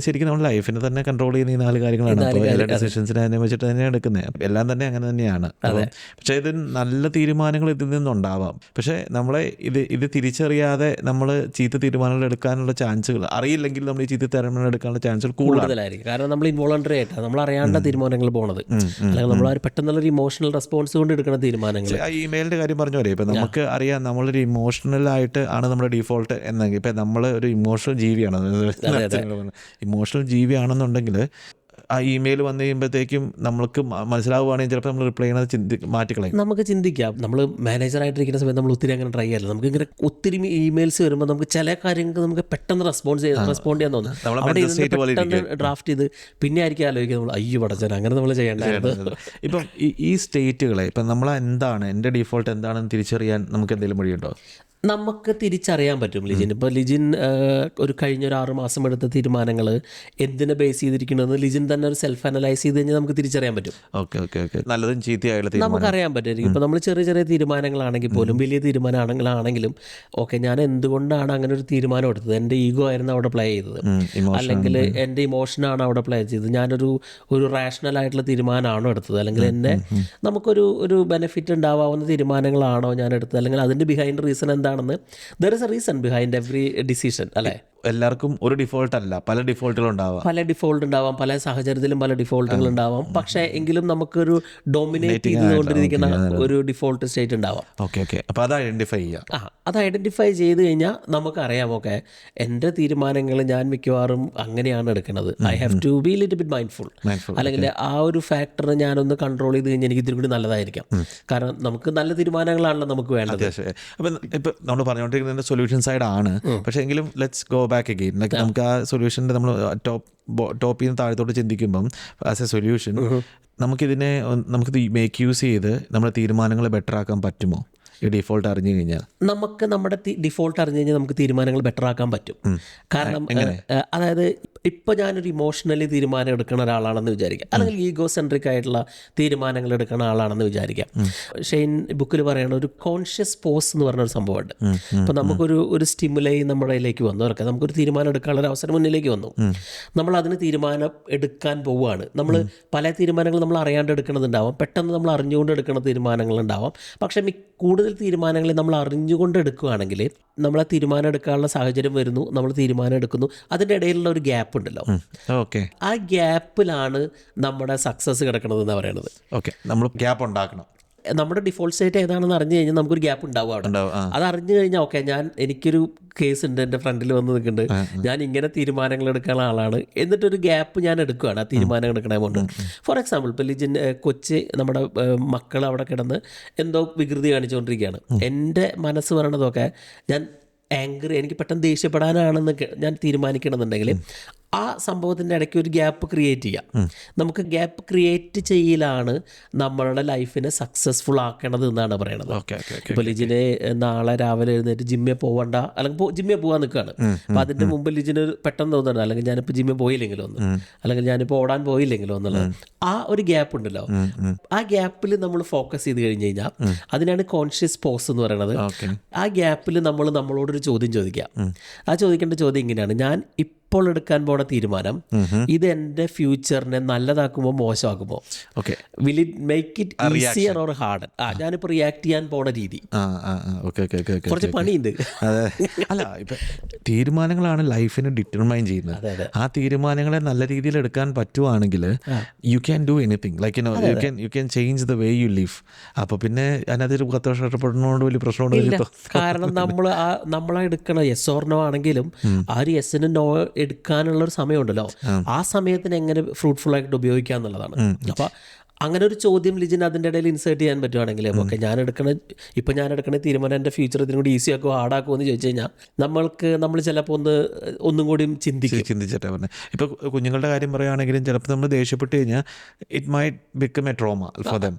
ശരിക്കും നമ്മുടെ ലൈഫിനെ തന്നെ കൺട്രോൾ ചെയ്യുന്ന ഈ 4 കാര്യങ്ങളാണ്. അപ്പോൾ എല്ലാ ഡിസിഷൻസിനെ തന്നെ വെച്ചിട്ട് തന്നെയാണ് എടുക്കുന്നത്. എല്ലാം തന്നെ അങ്ങനെ തന്നെയാണ്. പക്ഷേ ഇത് നല്ല തീരുമാനങ്ങൾ ഇതിൽ നിന്നുണ്ടാവാം. പക്ഷേ നമ്മളെ ഇത് തിരിച്ചറിയാതെ നമ്മൾ ചീത്ത തീരുമാനങ്ങൾ എടുക്കാനുള്ള ചാൻസുകൾ, അറിയില്ലെങ്കിൽ നമ്മൾ ഈ ചീത്ത തീരുമാനങ്ങൾ എടുക്കാനുള്ള ചാൻസുകൾ കൂടുതലായിരിക്കും. കാരണം നമ്മൾ ഇൻവോളണ്ടറി ആയിട്ടാണ് നമ്മൾ അറിയാണ്ട തീരുമാനങ്ങൾ പോണത്, അല്ലെങ്കിൽ നമ്മൾ പെട്ടെന്നുള്ളൊരു ഇമോഷണൽ റെസ്പോൺസ് കൊണ്ട് എടുക്കുന്ന തീരുമാനങ്ങൾ. ആ ഇമെയിലിൻ്റെ കാര്യം പറഞ്ഞ പോലെ ഇപ്പം നമുക്ക് നമ്മളൊരു ഇമോഷണലായിട്ട് ആണ് നമ്മുടെ ഡിഫോൾട്ട് എന്നെങ്കിൽ, ഇപ്പം നമ്മൾ ഒരു ഇമോഷണൽ ജീവിയാണെന്നുണ്ടെങ്കിൽ ആ ഇമെയിൽ വന്നു കഴിയുമ്പോഴത്തേക്കും നമ്മൾക്ക് മനസ്സിലാവുകയാണെങ്കിൽ ചിലപ്പോൾ നമ്മൾ റിപ്ലൈ ചെയ്യുന്നത് മാറ്റിക്കളയും. നമുക്ക് ചിന്തിക്കാം, നമ്മൾ മാനേജറായിട്ടിരിക്കുന്ന സമയത്ത് നമ്മൾ ഒത്തിരി അങ്ങനെ ട്രൈ ചെയ്യാറില്ല. നമുക്ക് ഇങ്ങനെ ഒത്തിരി ഇമെയിൽസ് വരുമ്പോൾ നമുക്ക് ചില കാര്യങ്ങൾക്ക് നമുക്ക് പെട്ടെന്ന് റെസ്പോണ്ട് ചെയ്യാൻ തോന്നും. പെട്ടെന്ന് ഡ്രാഫ്റ്റ് ചെയ്ത് പിന്നെ ആയിരിക്കും ആലോചിക്കുക നമ്മൾ അയ്യോ പടച്ചൻ അങ്ങനെ നമ്മൾ ചെയ്യേണ്ടത്. ഇപ്പം ഈ സ്റ്റേറ്റുകളെ ഇപ്പം നമ്മൾ എന്താണ് എൻ്റെ ഡിഫോൾട്ട് എന്താണെന്ന് തിരിച്ചറിയാൻ നമുക്ക് എന്തെങ്കിലും വഴിയുണ്ടോ? നമുക്ക് തിരിച്ചറിയാൻ പറ്റും ലിജിൻ. ഇപ്പോൾ ലിജിൻ കഴിഞ്ഞൊരു 6 മാസം എടുത്ത തീരുമാനങ്ങൾ എന്തിനെ ബേസ് ചെയ്തിരിക്കണമെന്ന് ലിജിൻ തന്നെ ഒരു സെൽഫ് അനലൈസ് ചെയ്ത് കഴിഞ്ഞാൽ നമുക്ക് തിരിച്ചറിയാൻ പറ്റും. നല്ലതും ചീത്തയായിട്ടുള്ള നമുക്കറിയാൻ പറ്റുമായിരിക്കും. ഇപ്പോൾ നമ്മൾ ചെറിയ തീരുമാനങ്ങളാണെങ്കിൽ പോലും, വലിയ തീരുമാനങ്ങളാണെങ്കിലും ഓക്കെ ഞാൻ എന്തുകൊണ്ടാണ് അങ്ങനെ ഒരു തീരുമാനം എടുത്തത്, എൻ്റെ ഈഗോ ആയിരുന്നു അവിടെ പ്ലേ ചെയ്തത്, അല്ലെങ്കിൽ എൻ്റെ ഇമോഷനാണ് അവിടെ പ്ലേ ചെയ്തത്, ഞാനൊരു റാഷണൽ ആയിട്ടുള്ള തീരുമാനമാണോ എടുത്തത്, അല്ലെങ്കിൽ നമുക്കൊരു ബെനിഫിറ്റ് ഉണ്ടാവാവുന്ന തീരുമാനങ്ങളാണോ ഞാൻ എടുത്തത്, അല്ലെങ്കിൽ അതിൻ്റെ ബിഹൈൻഡ് റീസൺ എന്താണെന്ന്. There is a reason behind every decision, അല്ലേ? എല്ലാവർക്കും ഒരു ഡിഫോൾട്ട് അല്ല, പല ഡിഫോൾട്ടുകൾ ഉണ്ടാവാം. പല സാഹചര്യത്തിലും പല ഡിഫോൾട്ടുകൾ ഉണ്ടാവാം. പക്ഷേ എങ്കിലും നമുക്കൊരു ഡോമിനേറ്റ് ചെയ്തുകൊണ്ടിരിക്കുന്ന ഒരു ഡിഫോൾട്ട് സ്റ്റേറ്റ് ഉണ്ടാവാം. അപ്പോൾ അത് ഐഡന്റിഫൈ ചെയ്ത് കഴിഞ്ഞാൽ നമുക്കറിയാം ഓക്കെ എൻ്റെ തീരുമാനങ്ങൾ ഞാൻ മിക്കവാറും അങ്ങനെയാണ് എടുക്കുന്നത്. I have to be little bit mindful, അല്ലെങ്കിൽ ആ ഒരു ഫാക്ടർ ഞാനൊന്ന് കൺട്രോൾ ചെയ്ത് കഴിഞ്ഞാൽ എനിക്ക് ഇതിൽ കൂടി നല്ലതായിരിക്കാം. കാരണം നമുക്ക് നല്ല തീരുമാനങ്ങളാണല്ലോ നമുക്ക് വേണ്ടത്. അപ്പം ഇപ്പം നമ്മൾ പറഞ്ഞുകൊണ്ടിരിക്കുന്നത് സൊല്യൂഷൻ സൈഡ് ആണ്. പക്ഷേ എങ്കിലും ലെറ്റ്സ് ഗോ ബാക്ക് അഗെയിൻ. നമുക്ക് ആ സൊല്യൂഷൻ്റെ നമ്മൾ ടോപ്പിൽ നിന്ന് താഴത്തോട്ട് ചിന്തിക്കുമ്പം ആസ് എ സൊല്യൂഷൻ നമുക്കിത് മേക്ക് യൂസ് ചെയ്ത് നമ്മുടെ തീരുമാനങ്ങൾ ബെറ്റർ ആക്കാൻ പറ്റുമോ? ഈ ഡിഫോൾട്ട് അറിഞ്ഞു കഴിഞ്ഞാൽ നമുക്ക് നമ്മുടെ ഡിഫോൾട്ട് അറിഞ്ഞു കഴിഞ്ഞാൽ നമുക്ക് തീരുമാനങ്ങൾ ബെറ്റർ ആക്കാൻ പറ്റും. കാരണം അതായത് ഇപ്പോൾ ഞാനൊരു ഇമോഷണലി തീരുമാനം എടുക്കുന്ന ഒരാളാണെന്ന് വിചാരിക്കാം, അല്ലെങ്കിൽ ഈഗോ സെൻട്രിക് ആയിട്ടുള്ള തീരുമാനങ്ങൾ എടുക്കുന്ന ആളാണെന്ന് വിചാരിക്കാം. ഷെയ്ൻ ബുക്കിൽ പറയുന്ന ഒരു കോൺഷ്യസ് പോസ് എന്ന് പറഞ്ഞൊരു സംഭവമുണ്ട്. അപ്പോൾ നമുക്കൊരു സ്റ്റിമുലൈ നമ്മുടെ ഇതിലേക്ക് വന്നു, നമുക്കൊരു തീരുമാനം എടുക്കാനുള്ള ഒരു അവസരം മുന്നിലേക്ക് വന്നു, നമ്മൾ അതിന് തീരുമാനം എടുക്കാൻ പോവുകയാണ്. നമ്മൾ പല തീരുമാനങ്ങൾ നമ്മൾ അറിയാണ്ട് എടുക്കുന്നതുണ്ടാവാം, പെട്ടെന്ന് നമ്മൾ അറിഞ്ഞുകൊണ്ട് എടുക്കുന്ന തീരുമാനങ്ങളുണ്ടാവാം. പക്ഷേ കൂടുതൽ തീരുമാനങ്ങൾ നമ്മൾ അറിഞ്ഞുകൊണ്ട് എടുക്കുകയാണെങ്കിൽ നമ്മളെ തീരുമാനം എടുക്കാനുള്ള സാഹചര്യം വരുന്നു, നമ്മൾ തീരുമാനം എടുക്കുന്നു, അതിൻ്റെ ഇടയിലുള്ള ഒരു ഗ്യാപ്പ് ഉണ്ടല്ലോ, ഓക്കെ ആ ഗ്യാപ്പിലാണ് നമ്മുടെ സക്സസ് കിടക്കുന്നത് എന്നാണ് പറയുന്നത്. ഓക്കെ, നമ്മൾ ഗ്യാപ്പ് ഉണ്ടാക്കണം. നമ്മുടെ ഡിഫോൾട്ട് സ്റ്റേറ്റ് ഏതാണെന്ന് അറിഞ്ഞു കഴിഞ്ഞാൽ നമുക്കൊരു ഗ്യാപ്പ് ഉണ്ടാവും അവിടെ. അത് അറിഞ്ഞു കഴിഞ്ഞാൽ ഓക്കെ, എനിക്കൊരു കേസ് ഉണ്ട്, എൻ്റെ ഫ്രണ്ടിൽ വന്ന് നിൽക്കുന്നുണ്ട്, ഞാൻ ഇങ്ങനെ തീരുമാനങ്ങൾ എടുക്കുന്ന ആളാണ്, എന്നിട്ടൊരു ഗ്യാപ്പ് ഞാൻ എടുക്കുകയാണ് ആ തീരുമാനം എടുക്കണേ കൊണ്ട്. ഫോർ എക്സാമ്പിൾ ഇപ്പോൾ കൊച്ച് നമ്മുടെ മക്കൾ അവിടെ കിടന്ന് എന്തോ വികൃതി കാണിച്ചുകൊണ്ടിരിക്കുകയാണ്. എൻ്റെ മനസ്സ് പറയണതൊക്കെ ഞാൻ എനിക്ക് പെട്ടെന്ന് ദേഷ്യപ്പെടാനാണെന്ന് ഞാൻ തീരുമാനിക്കണമെന്നുണ്ടെങ്കിൽ ആ സംഭവത്തിൻ്റെ ഇടയ്ക്ക് ഒരു ഗ്യാപ്പ് ക്രിയേറ്റ് ചെയ്യാം. നമുക്ക് ഗ്യാപ്പ് ക്രിയേറ്റ് ചെയ്യലാണ് നമ്മളുടെ ലൈഫിനെ സക്സസ്ഫുൾ ആക്കണത് എന്നാണ് പറയണത്. ഇപ്പോൾ ലിജിനെ നാളെ രാവിലെ എഴുന്നേറ്റ് ജിമ്മിൽ പോകണ്ട, അല്ലെങ്കിൽ ജിമ്മിൽ പോകാൻ നിൽക്കുകയാണ്, അപ്പോൾ അതിൻ്റെ മുമ്പ് ലിജിന് പെട്ടെന്ന് തോന്നുന്നുണ്ട്, അല്ലെങ്കിൽ ഞാനിപ്പോൾ ജിമ്മിൽ പോയില്ലെങ്കിലോ ഒന്ന്, അല്ലെങ്കിൽ ഞാനിപ്പോൾ ഓടാൻ പോയില്ലെങ്കിലോ എന്നുള്ളത്, ആ ഒരു ഗ്യാപ്പ് ഉണ്ടല്ലോ, ആ ഗ്യാപ്പിൽ നമ്മൾ ഫോക്കസ് ചെയ്ത് കഴിഞ്ഞ് കഴിഞ്ഞാൽ അതിനാണ് കോൺഷ്യസ് പോസ് എന്ന് പറയുന്നത്. ആ ഗ്യാപ്പിൽ നമ്മൾ നമ്മളോടൊരു ചോദ്യം ചോദിക്കാം. ആ ചോദിക്കേണ്ട ചോദ്യം ഇങ്ങനെയാണ്: ഞാൻ ഇപ്പോൾ എടുക്കാൻ പോണ തീരുമാനം ഇത് എൻ്റെ ഫ്യൂച്ചറിനെ നല്ലതാക്കുമോ മോശമാക്കുമോ? Will it make it easier or harder? ഞാനിപ്പോൾ റിയാക്ട് ചെയ്യാൻ പോണ രീതി കുറച്ച് പണിയുണ്ട്. അല്ല, ഇപ്പം തീരുമാനങ്ങളാണ് ലൈഫിനെ ഡിറ്റർമൈൻ ചെയ്യുന്നത്. ആ തീരുമാനങ്ങളെ നല്ല രീതിയിൽ എടുക്കാൻ പറ്റുവാണെങ്കിൽ you can do anything, like you can change the way you live. അപ്പോൾ പിന്നെ അതിനകത്തൊരു 10 വർഷം ഇഷ്ടപ്പെടുന്നതുകൊണ്ട് വലിയ പ്രശ്നമുണ്ട്. കാരണം നമ്മളെ എടുക്കണ യെസ് ഓർ നോ ആണെങ്കിലും ആ ഒരു യെസ്സിന് നോ എടുക്കാനുള്ളൊരു സമയമുണ്ടല്ലോ, ആ സമയത്തിന് എങ്ങനെ ഫ്രൂട്ട്ഫുൾ ആയിട്ട് ഉപയോഗിക്കുക എന്നുള്ളതാണ്. അപ്പോൾ അങ്ങനെ ഒരു ചോദ്യം ലിജിന് അതിൻ്റെ ഇടയിൽ ഇൻസേർട്ട് ചെയ്യാൻ പറ്റുവാണെങ്കിൽ ഓക്കെ, ഞാൻ എടുക്കണ തീരുമാനം എൻ്റെ ഫ്യൂച്ചർ ഇതിനും കൂടി ഈസി ആക്കുമോ ഹാർഡാക്കുമോ എന്ന് ചോദിച്ചു കഴിഞ്ഞാൽ നമ്മൾ ചിലപ്പോൾ ഒന്നും കൂടി ചിന്തിച്ചിട്ടേ പറഞ്ഞത്. ഇപ്പോൾ കുഞ്ഞുങ്ങളുടെ കാര്യം പറയുകയാണെങ്കിലും ചിലപ്പോൾ നമ്മൾ ദേഷ്യപ്പെട്ട് കഴിഞ്ഞാൽ it might become A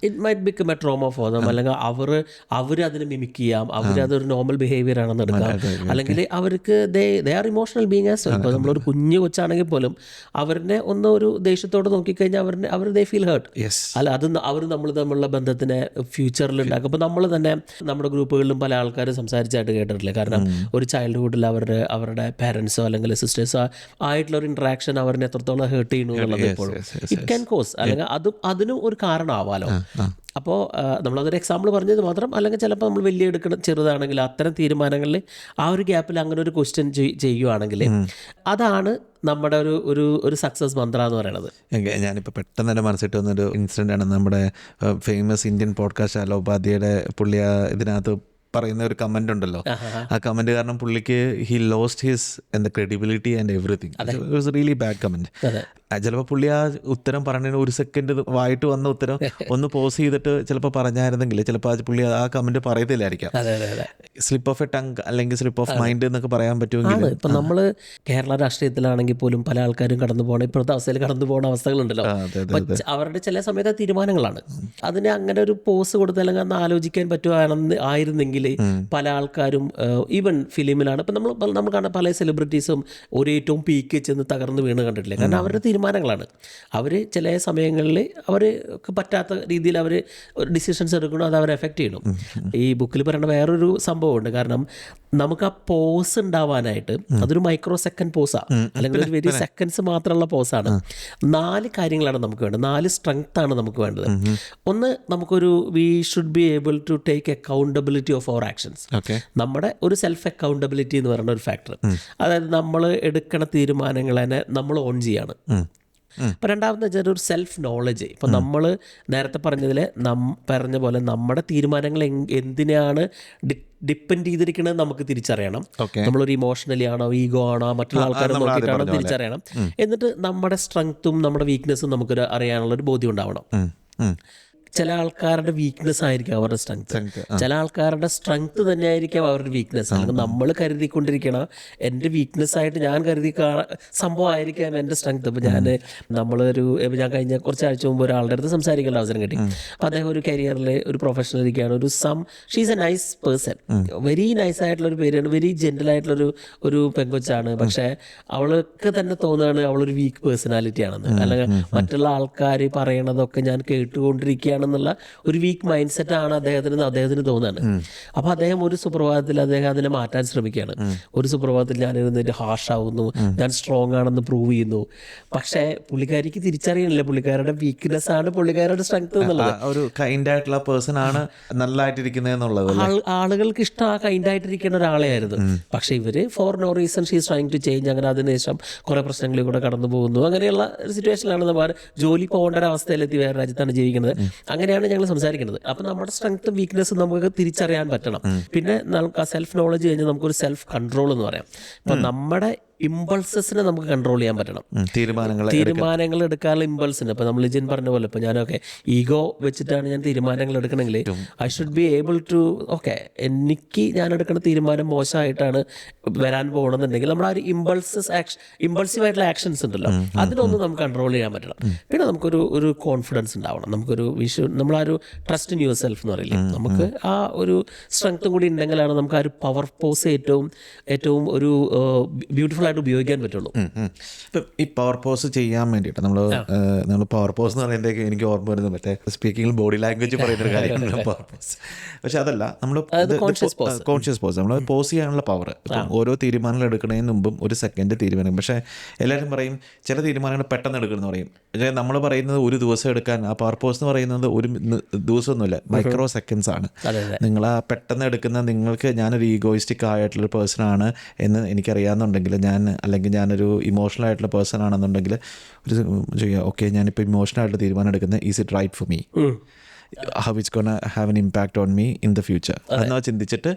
trauma for them. അല്ലെങ്കിൽ അവർ അതിനെ മിമിക് ചെയ്യാം, അവരതൊരു നോർമൽ ബിഹേവിയർ ആണെന്ന് എടുക്കാം, അല്ലെങ്കിൽ അവർക്ക് they are emotional being as well. ഇപ്പോൾ നമ്മളൊരു കുഞ്ഞു കൊച്ചാണെങ്കിൽ പോലും അവരെ ഒരു ദേഷ്യത്തോട് നോക്കിക്കഴിഞ്ഞാൽ അവർ ദേ ഫീൽ ഹേർട്ട്. അല്ല, അവർ നമ്മൾ തമ്മിലുള്ള ബന്ധത്തിനെ ഫ്യൂച്ചറിൽ ഉണ്ടാക്കും. അപ്പോൾ നമ്മൾ തന്നെ നമ്മുടെ ഗ്രൂപ്പുകളിലും പല ആൾക്കാരും സംസാരിച്ചായിട്ട് കേട്ടിട്ടില്ല. കാരണം ഒരു ചൈൽഡ്ഹുഡിൽ അവരുടെ പാരൻസോ അല്ലെങ്കിൽ സിസ്റ്റേഴ്സോ ആയിട്ടുള്ള ഒരു ഇൻട്രാക്ഷൻ അവരെ എത്രത്തോളം ഹേർട്ട് ചെയ്യുന്നു എന്നുള്ളത് എപ്പോഴും ഇറ്റ് ക്യാൻ കോസ്, അല്ലെങ്കിൽ അതിനും ഒരു കാരണമാവാലോ. അപ്പോൾ നമ്മളതൊരു എക്സാമ്പിൾ പറഞ്ഞത് മാത്രം, അല്ലെങ്കിൽ ചിലപ്പോൾ നമ്മൾ വലിയ എടുക്കണം ചെറുതാണെങ്കിൽ അത്തരം തീരുമാനങ്ങളിൽ ആ ഒരു ഗ്യാപ്പിൽ അങ്ങനെ ഒരു ക്വസ്റ്റ്യൻ ചെയ്യുവാണെങ്കിൽ അതാണ് നമ്മുടെ ഒരു സക്സസ് മന്ത്ര എന്ന് പറയുന്നത്. ഞാനിപ്പോൾ പെട്ടെന്ന് തന്നെ മനസ്സിട്ട് വന്നൊരു ഇൻസിഡൻ്റ് ആണ്. നമ്മുടെ ഫേമസ് ഇന്ത്യൻ പോഡ്കാസ്റ്റ് അലോപാധ്യയുടെ പുള്ളി ഇതിനകത്ത് പറയുന്ന ഒരു കമന്റ് ഉണ്ടല്ലോ, ആ കമന്റ് കാരണം പുള്ളിക്ക് he lost his credibility and everything. It was really bad comment. ചിലപ്പോൾ പുള്ളി ആ ഉത്തരം പറഞ്ഞതിന് 1 സെക്കൻഡ് വായിട്ട് വന്ന ഉത്തരം ഒന്ന് പോസ് ചെയ്തിട്ട് ചിലപ്പോൾ പറഞ്ഞായിരുന്നെങ്കിൽ ചിലപ്പോൾ പുള്ളി ആ കമന്റ് പറയത്തില്ലായിരിക്കാം. സ്ലിപ്പ് ഓഫ് എ ടങ് അല്ലെങ്കിൽ സ്ലിപ്പ് ഓഫ് മൈൻഡ് എന്നൊക്കെ പറയാൻ പറ്റുമെങ്കിൽ. ഇപ്പം നമ്മൾ കേരള രാഷ്ട്രീയത്തിലാണെങ്കിൽ പോലും പല ആൾക്കാരും കടന്നു പോകണം, ഇപ്പോഴത്തെ അവസ്ഥയിൽ കടന്നു പോകുന്ന അവസ്ഥകളുണ്ടല്ലോ. അവരുടെ ചില സമയത്ത് തീരുമാനങ്ങളാണ്, അതിന് അങ്ങനെ ഒരു പോസ് കൊടുത്ത് അല്ലെങ്കിൽ അന്ന് ആലോചിക്കാൻ ആയിരുന്നെങ്കിൽ പല ആൾക്കാരും ഈവൻ ഫിലിമിലാണ് ഇപ്പം നമ്മൾ കാണുന്ന പല സെലിബ്രിറ്റീസും ഒരു ഏറ്റവും പീക്ക് ചെന്ന് തകർന്ന് വീണ് കണ്ടിട്ടില്ല. കാരണം അവരുടെ തീരുമാനങ്ങളാണ്. അവർ ചില സമയങ്ങളിൽ അവർക്ക് പറ്റാത്ത രീതിയിൽ അവർ ഡിസിഷൻസ് എടുക്കണം, അത് അവരെ എഫക്റ്റ് ചെയ്യണം. ഈ ബുക്കിൽ പറയുന്ന വേറൊരു സംഭവമുണ്ട്. കാരണം നമുക്ക് ആ പോസ് ഉണ്ടാവാനായിട്ട് അതൊരു മൈക്രോ സെക്കൻഡ് പോസാണ്, അല്ലെങ്കിൽ ഒരു വെരി സെക്കൻഡ്സ് മാത്രമുള്ള പോസാണ്. 4 കാര്യങ്ങളാണ് നമുക്ക് വേണ്ടത്, 4 സ്ട്രെങ്ത് ആണ് നമുക്ക് വേണ്ടത്. ഒന്ന്, we should be able to take accountability of our actions. നമ്മുടെ ഒരു സെൽഫ് അക്കൗണ്ടബിലിറ്റി എന്ന് പറയുന്ന ഒരു ഫാക്ടർ, അതായത് നമ്മൾ എടുക്കുന്ന തീരുമാനങ്ങളെ നമ്മൾ ഓൺ ചെയ്യാണ്. അപ്പോൾ രണ്ടാമത്തെ വെച്ചാൽ ഒരു സെൽഫ് നോളജ്. ഇപ്പോൾ നമ്മൾ നേരത്തെ പറഞ്ഞ പോലെ നമ്മുടെ തീരുമാനങ്ങൾ എന്തിനാണ് ഡിപ്പെൻഡ് ചെയ്തിരിക്കുന്നത് നമുക്ക് തിരിച്ചറിയണം. നമ്മളൊരു ഇമോഷണലി ആണോ, ഈഗോ ആണോ, മറ്റുള്ള ആൾക്കാരെ നോക്കിയിട്ടാണോ തിരിച്ചറിയണം. എന്നിട്ട് നമ്മുടെ സ്ട്രെങ്ത്തും നമ്മുടെ വീക്ക്നെസ്സും നമുക്ക് അറിയാനുള്ളൊരു ബോധ്യം ഉണ്ടാവണം. ചില ആൾക്കാരുടെ വീക്ക്നെസ് ആയിരിക്കും അവരുടെ സ്ട്രെങ്ത്, ചില ആൾക്കാരുടെ സ്ട്രെങ്ത് തന്നെ ആയിരിക്കും അവരുടെ വീക്ക്നെസ്. അല്ലെങ്കിൽ നമ്മൾ കരുതിക്കൊണ്ടിരിക്കണം എൻ്റെ വീക്ക്നെസ് ആയിട്ട് ഞാൻ കരുതി സംഭവം ആയിരിക്കാം എൻ്റെ സ്ട്രെങ്ത്. ഇപ്പോൾ ഞാൻ കഴിഞ്ഞ കുറച്ച് ആഴ്ച മുമ്പ് ഒരാളുടെ അടുത്ത് സംസാരിക്കേണ്ട അവസരം കിട്ടി. അപ്പോൾ അദ്ദേഹം ഒരു കരിയറിൽ ഒരു പ്രൊഫഷണൽ ഇരിക്കുകയാണ്. She's A nice person, very nice ആയിട്ടുള്ളൊരു പേരാണ്, വെരി ജെന്റിൽ ആയിട്ടുള്ളൊരു പെങ്കൊച്ചാണ്. പക്ഷേ അവൾക്ക് തന്നെ തോന്നുകയാണ് അവളൊരു വീക്ക് പേഴ്സണാലിറ്റി ആണെന്ന്. അല്ലെങ്കിൽ മറ്റുള്ള ആൾക്കാർ പറയണതൊക്കെ ഞാൻ കേട്ടുകൊണ്ടിരിക്കുകയാണ് ചെയ്യുകയാണെന്നുള്ള ഒരു വീക്ക് മൈൻഡ് സെറ്റാണ് അദ്ദേഹത്തിന് തോന്നുന്നത്. അപ്പോൾ അദ്ദേഹം ഒരു സുപ്രഭാതത്തിൽ അദ്ദേഹം അതിനെ മാറ്റാൻ ശ്രമിക്കുകയാണ്. ഒരു സുപ്രഭാതത്തിൽ ഞാൻ ഇരുന്നിട്ട് ഹാർഷ് ആവുന്നു, ഞാൻ സ്ട്രോങ് ആണെന്ന് പ്രൂവ് ചെയ്യുന്നു. പക്ഷേ പുള്ളിക്കാരിക്ക് തിരിച്ചറിയണില്ല പുള്ളിക്കാരുടെ വീക്ക്നെസ് ആണ് പുള്ളിക്കാരുടെ സ്ട്രെങ്ത് എന്നുള്ളത്. ഒരു കൈൻഡ് ആയിട്ടുള്ള പേഴ്സൺ ആണ് നല്ലതായിട്ടിരിക്കുന്നത് എന്നുള്ളത്. ആളുകൾക്ക് ഇഷ്ടം ആ കൈൻഡ് ആയിട്ടിരിക്കുന്ന ഒരാളെ ആയിരുന്നു. പക്ഷെ ഇവര് for no reason she is trying to change. അങ്ങനെ അതിനുശേഷം കുറെ പ്രശ്നങ്ങളിൽ കൂടെ കടന്നു പോകുന്നു. അങ്ങനെയുള്ള ഒരു സിറ്റുവേഷനിലാണ് നമ്മൾ ജോലി പോകേണ്ട ഒരു അവസ്ഥയിലെത്തി, വേറെ രാജ്യത്താണ് ജീവിക്കുന്നത്. അങ്ങനെയാണ് ഞങ്ങൾ സംസാരിക്കുന്നത്. അപ്പം നമ്മുടെ സ്ട്രെങ്ത്തും വീക്ക്നെസ്സും നമുക്ക് തിരിച്ചറിയാൻ പറ്റണം. പിന്നെ നമുക്ക് ആ സെൽഫ് നോളജ് കഴിഞ്ഞാൽ നമുക്കൊരു സെൽഫ് കൺട്രോൾ എന്ന് പറയാം. അപ്പം നമ്മുടെ ഇമ്പൾസസിനെ നമുക്ക് കൺട്രോൾ ചെയ്യാൻ പറ്റണം. തീരുമാനങ്ങൾ എടുക്കാനുള്ള ഇമ്പൾസിന്. ഇപ്പം നമ്മൾ ലിജിൻ പറഞ്ഞ പോലെ ഇപ്പം ഞാനൊക്കെ ഈഗോ വെച്ചിട്ടാണ് ഞാൻ തീരുമാനങ്ങൾ എടുക്കണമെങ്കിൽ I should be able to എനിക്ക് ഞാൻ എടുക്കുന്ന തീരുമാനം മോശമായിട്ടാണ് വരാൻ പോകണമെന്നുണ്ടെങ്കിൽ നമ്മുടെ ആ ഒരു ഇമ്പൾസീവ് ആയിട്ടുള്ള ആക്ഷൻസ് ഉണ്ടല്ലോ, അതിനൊന്നും നമുക്ക് കൺട്രോൾ ചെയ്യാൻ പറ്റണം. പിന്നെ നമുക്കൊരു കോൺഫിഡൻസ് ഉണ്ടാവണം. നമുക്കൊരു നമ്മളാ ഒരു ട്രസ്റ്റ് ഇൻ യുവർ സെൽഫ് എന്ന് പറയില്ലേ, നമുക്ക് ആ ഒരു സ്ട്രെങ്ത്തും കൂടി ഉണ്ടെങ്കിലാണ് നമുക്ക് ആ ഒരു പവർ പോസ് ഏറ്റവും ഒരു ബ്യൂട്ടിഫുൾ ആയിട്ട് ഉപയോഗിക്കാൻ പറ്റുള്ളൂ. ഇപ്പം ഈ പവർ പോസ് ചെയ്യാൻ വേണ്ടിയിട്ട് നമ്മൾ പവർ പോസ് എന്ന് പറയുമ്പോഴത്തേക്ക് എനിക്ക് ഓർമ്മ വരുന്നത് മറ്റേ സ്പീക്കിംഗ് ബോഡി ലാംഗ്വേജ് പറയുന്നൊരു കാര്യമാണ് പവർ പോസ്. പക്ഷെ അതല്ല, നമ്മൾ കോൺഷ്യസ് പോസ്, നമ്മൾ പോസ് ചെയ്യാനുള്ള പവർ. ഓരോ തീരുമാനങ്ങൾ എടുക്കുന്നതിന് മുമ്പും ഒരു സെക്കൻഡ് തീരുമാനം. പക്ഷേ എല്ലാവരും പറയും ചില തീരുമാനങ്ങൾ പെട്ടെന്ന് എടുക്കണമെന്ന് പറയും. പക്ഷേ നമ്മൾ പറയുന്നത് ഒരു ദിവസം എടുക്കാൻ, ആ പവർ പോസ് എന്ന് പറയുന്നത് ഒരു ദിവസമൊന്നുമില്ല, മൈക്രോ സെക്കൻഡ്സ് ആണ്. നിങ്ങൾ ആ പെട്ടെന്ന് എടുക്കുന്ന, നിങ്ങൾക്ക് ഞാനൊരു ഈഗോയിസ്റ്റിക് ആയിട്ടുള്ളൊരു പേഴ്സൺ ആണ് എന്ന് എനിക്കറിയാമെന്നുണ്ടെങ്കിൽ, അല്ലെങ്കിൽ ഞാനൊരു ഇമോഷണൽ ആയിട്ടുള്ള പേഴ്സൺ ആണെന്നുണ്ടെങ്കിൽ ഒരു ചെയ്യുക, ഓക്കെ ഞാനിപ്പോൾ ഇമോഷണൽ ആയിട്ടുള്ള തീരുമാനം എടുക്കുന്നത്, is it right for me, how it's gonna have an impact on me in the future എന്നാ ചിന്തിച്ചിട്ട്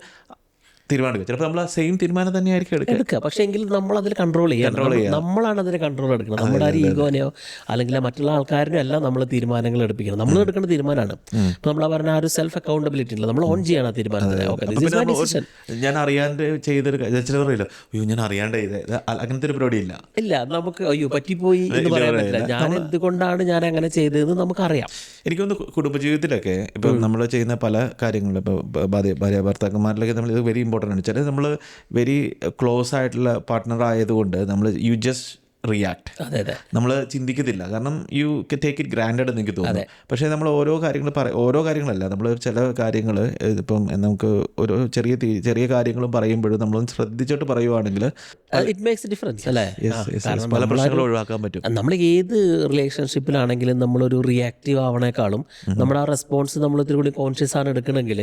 തീരുമാനം എടുക്കുക. ചിലപ്പോൾ നമ്മൾ ആ സെയിം തീരുമാനം തന്നെയായിരിക്കും എടുക്കുക. പക്ഷേ എങ്കിൽ നമ്മൾ അതിൽ കൺട്രോൾ ചെയ്യാം. നമ്മളാണ് അതിനെ കൺട്രോൾ എടുക്കുന്നത്. നമ്മുടെ ആ ഈഗോനെയോ അല്ലെങ്കിൽ മറ്റുള്ള ആൾക്കാരിനോ അല്ല നമ്മൾ തീരുമാനങ്ങൾ എടുപ്പിക്കണം. നമ്മൾ എടുക്കേണ്ട തീരുമാനമാണ്. ഇപ്പം നമ്മൾ പറഞ്ഞ ആ ഒരു സെൽഫ് അക്കൗണ്ടബിലിറ്റി ഉണ്ടല്ലോ, നമ്മൾ ഓൺ ചെയ്യണം ആ തീരുമാനത്തിന്. ഞാൻ അറിയാണ്ട് ചെയ്തൊരു ചിലർ പറയില്ല, അയ്യോ ഞാൻ അറിയാണ്ട് ചെയ്തത്, അങ്ങനത്തെ ഒരു പരിപാടി ഇല്ല. നമുക്ക് അയ്യോ പറ്റിപ്പോയി എന്ന് പറയാൻ പറ്റില്ല. ഞാൻ എന്തുകൊണ്ടാണ് ഞാൻ അങ്ങനെ ചെയ്തതെന്ന് നമുക്കറിയാം. എനിക്കൊന്ന് കുടുംബജീവിതത്തിലൊക്കെ ഇപ്പം നമ്മൾ ചെയ്യുന്ന പല കാര്യങ്ങളും, ഇപ്പോൾ ഭാര്യ ഭർത്താക്കന്മാരിലൊക്കെ നമ്മൾ ഇത് വെരി ഇമ്പോർട്ടൻ്റ് ആണ്. ചില നമ്മൾ വെരി ക്ലോസ് ആയിട്ടുള്ള പാർട്ട്ണർ ആയതുകൊണ്ട് നമ്മൾ യു ജസ്റ്റ് റിയാക്ട്, നമ്മൾ ചിന്തിക്കത്തില്ല. കാരണം യു ടേക്ക് ഇറ്റ് ഗ്രാൻഡഡ് എന്ന് എനിക്ക് തോന്നുന്നു. പക്ഷേ നമ്മൾ ഓരോ കാര്യങ്ങളല്ല, നമ്മൾ ചില കാര്യങ്ങൾ ഇപ്പം നമുക്ക് ഓരോ ചെറിയ കാര്യങ്ങളും പറയുമ്പോഴും നമ്മളൊന്ന് ശ്രദ്ധിച്ചിട്ട് പറയുവാണെങ്കിൽ ഇറ്റ് മേക്സ് ഡിഫറൻസ് അല്ലേ? പല പ്രശ്നങ്ങളും ഒഴിവാക്കാൻ പറ്റും. നമ്മൾ ഏത് റിലേഷൻഷിപ്പിലാണെങ്കിലും നമ്മളൊരു റിയാക്റ്റീവ് ആവണേക്കാളും നമ്മുടെ ആ റെസ്പോൺസ് നമ്മൾ ഇത്തിരി കൂടി കോൺഷ്യസ് ആണ് എടുക്കണമെങ്കിൽ,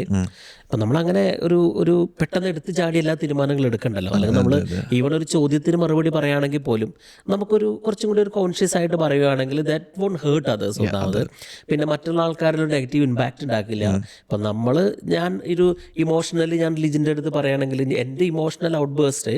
ഇപ്പം നമ്മളങ്ങനെ ഒരു പെട്ടെന്ന് എടുത്ത് ചാടി എല്ലാ തീരുമാനങ്ങളും എടുക്കണ്ടല്ലോ. അല്ലെങ്കിൽ നമ്മൾ ഈവൺ ഒരു ചോദ്യത്തിന് മറുപടി പറയുകയാണെങ്കിൽ പോലും നമുക്കൊരു കുറച്ചും കൂടി ഒരു കോൺഷ്യസ് ആയിട്ട് പറയുകയാണെങ്കിൽ ദാറ്റ് വോണ്ട് ഹേർട്ട് അതേഴ്സ് ഒന്നാമത്. പിന്നെ മറ്റുള്ള ആൾക്കാരിൽ നെഗറ്റീവ് ഇമ്പാക്റ്റ് ഉണ്ടാക്കില്ല. ഇപ്പം ഞാൻ ഇമോഷണലി ഞാൻ ലിജിൻ്റെ അടുത്ത് പറയുകയാണെങ്കിൽ എൻ്റെ ഇമോഷണൽ ഔട്ട് ബേസ്റ്റ്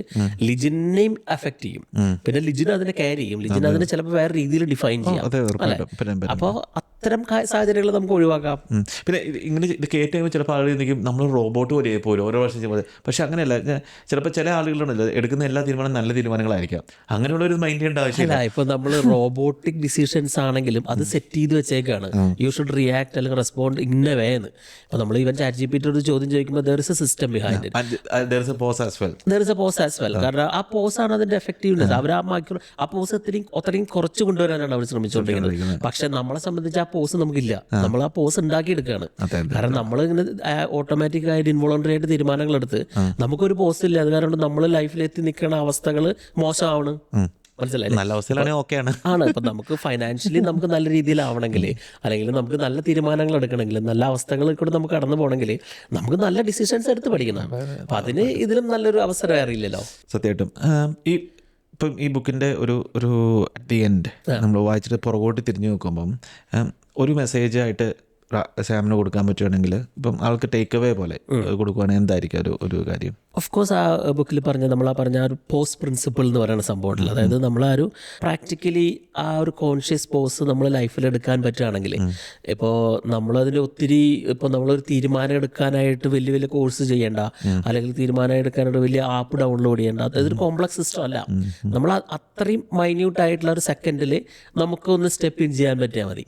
ലിജിനെയും അഫക്റ്റ് ചെയ്യും. പിന്നെ ലിജിൻ അതിനെ ക്യാരി ചെയ്യും. ലിജിൻ അതിനെ ചിലപ്പോൾ വേറെ രീതിയിൽ ഡിഫൈൻ ചെയ്യാം. അപ്പോൾ അത്തരം സാഹചര്യങ്ങൾ നമുക്ക് ഒഴിവാക്കാം. പിന്നെ ഇങ്ങനെ ഇത് കേട്ട് കഴിയുമ്പോൾ ചിലപ്പോൾ ആളുകൾ നിൽക്കും നമ്മൾ റോബോട്ട് പോലെ പോലും ഓരോ വർഷം ചെയ്യുമ്പോൾ. പക്ഷെ അങ്ങനെയല്ല, ചിലപ്പോൾ ചില ആളുകളുണ്ടല്ലോ എടുക്കുന്ന എല്ലാ തീരുമാനവും നല്ല തീരുമാനങ്ങളായിരിക്കാം. അങ്ങനെയുള്ളൊരു മൈൻഡ് ചെയ്യേണ്ട ആവശ്യമില്ല. ഇപ്പൊ നമ്മൾ റോബോട്ടിക് ഡിസിഷൻസ് ആണെങ്കിലും അത് സെറ്റ് ചെയ്ത് വെച്ചേക്കാണ്. യു ഷുഡ് റിയാക്ട് അല്ലെങ്കിൽ റെസ്പോണ്ട് ഇന്ന വേ എന്ന്. ഇപ്പൊ നമ്മൾ ഈവൻ ChatGPT ഒരു ചോദ്യം ചോദിക്കുമ്പോൾ there is a system behind it. There is a pause as well. കാരണം ആ പോസാണ് അതിന്റെ എഫക്റ്റീവ്നെസ്. അവർ ആ പോസ് ഒത്തിരി കുറച്ച് കൊണ്ടുവരാനാണ് അവർ ശ്രമിച്ചുകൊണ്ടിരിക്കുന്നത്. പക്ഷെ നമ്മളെ സംബന്ധിച്ച് ആ പോസ് നമുക്കില്ല. നമ്മൾ ആ പോസ് ഉണ്ടാക്കിയെടുക്കുകയാണ്. കാരണം നമ്മൾ ഇങ്ങനെ ഓട്ടോമാറ്റിക് ആയിട്ട് ഇൻവോളണ്ടറി ആയിട്ട് തീരുമാനങ്ങൾ എടുത്ത് നമുക്കൊരു പോസ് ഇല്ല. അത് കാരണം നമ്മൾ ലൈഫിലെത്തി നിൽക്കുന്ന അവസ്ഥകൾ മോശമാണ്. നല്ല അവസ്ഥയിലാണ് ഓക്കെയാണ് ആണ്. ഇപ്പം നമുക്ക് ഫൈനാൻഷ്യലി നമുക്ക് നല്ല രീതിയിലാവണമെങ്കിൽ, അല്ലെങ്കിൽ നമുക്ക് നല്ല തീരുമാനങ്ങൾ എടുക്കണമെങ്കിൽ, നല്ല അവസ്ഥകളിൽ കൂടെ നമുക്ക് കടന്നു പോകണമെങ്കിൽ നമുക്ക് നല്ല ഡിസിഷൻസ് എടുത്ത് പഠിക്കണം. അപ്പം അതിന് ഇതിലും നല്ലൊരു അവസരം അറിയില്ലല്ലോ. സത്യമായിട്ടും ഇപ്പം ഈ ബുക്കിൻ്റെ ഒരു അറ്റ് ദി എൻഡ് നമ്മൾ വായിച്ചിട്ട് പുറകോട്ട് തിരിഞ്ഞു നോക്കുമ്പം ഒരു മെസ്സേജായിട്ട് സാമിന് കൊടുക്കാൻ പറ്റുകയാണെങ്കിൽ, ഇപ്പം ആൾക്ക് ടേക്ക് അവേ പോലെ കൊടുക്കുകയാണെങ്കിൽ എന്തായിരിക്കും ഒരു കാര്യം? ഓഫ് കോഴ്സ് ആ ബുക്കിൽ പറഞ്ഞ ഒരു പോസ് പ്രിൻസിപ്പിൾ എന്ന് പറയുന്ന സംഭവം ഉണ്ടല്ലോ. അതായത് നമ്മൾ ആ ഒരു പ്രാക്ടിക്കലി ആ ഒരു കോൺഷ്യസ് പോസ് നമ്മൾ ലൈഫിൽ എടുക്കാൻ പറ്റുകയാണെങ്കിൽ, ഇപ്പോൾ നമ്മളതിന് ഒത്തിരി നമ്മളൊരു തീരുമാനം എടുക്കാനായിട്ട് വലിയ വലിയ കോഴ്സ് ചെയ്യേണ്ട, അല്ലെങ്കിൽ തീരുമാനം എടുക്കാനായിട്ട് വലിയ ആപ്പ് ഡൗൺലോഡ് ചെയ്യേണ്ട, അതായത് ഒരു കോംപ്ലക്സ് സിസ്റ്റം അല്ല. നമ്മൾ അത്രയും മൈന്യൂട്ട് ആയിട്ടുള്ള ഒരു സെക്കൻഡിൽ നമുക്കൊന്ന് സ്റ്റെപ്പ് ഇൻ ചെയ്യാൻ പറ്റിയാൽ മതി.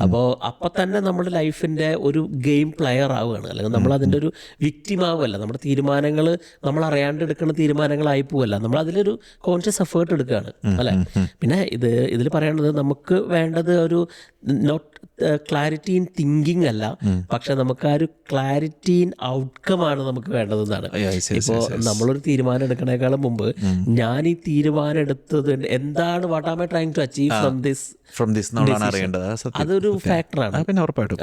അപ്പോൾ തന്നെ നമ്മുടെ ലൈഫിൻ്റെ ഒരു ഗെയിം പ്ലെയർ ആവുകയാണ്. അല്ലെങ്കിൽ നമ്മൾ അതിൻ്റെ ഒരു വിക്റ്റിം ആവുമല്ല. നമ്മുടെ തീരുമാനങ്ങൾ നമ്മൾ അറിയാണ്ട് എടുക്കുന്ന തീരുമാനങ്ങളായി പോവല്ല. നമ്മൾ അതിലൊരു കോൺഷ്യസ് എഫേർട്ട് എടുക്കുകയാണ് അല്ലേ. പിന്നെ ഇതിൽ പറയേണ്ടത് നമുക്ക് വേണ്ടത് ഒരു നോട്ട് ക്ലാരിറ്റി ഇൻ തിങ്കിങ് അല്ല, പക്ഷെ നമുക്ക് ആ ഒരു ക്ലാരിറ്റി ഇൻ ഔട്ട്കം നമുക്ക് വേണ്ടതെന്നാണ്. ഇപ്പോൾ നമ്മളൊരു തീരുമാനം എടുക്കണേക്കാളും മുമ്പ് ഞാൻ ഈ തീരുമാനം എടുത്തത് എന്താണ്, what am I trying to achieve from this അറിയേണ്ടത്, അതൊരു ഫാക്ടറാണ്. പിന്നെ ഉറപ്പായിട്ടും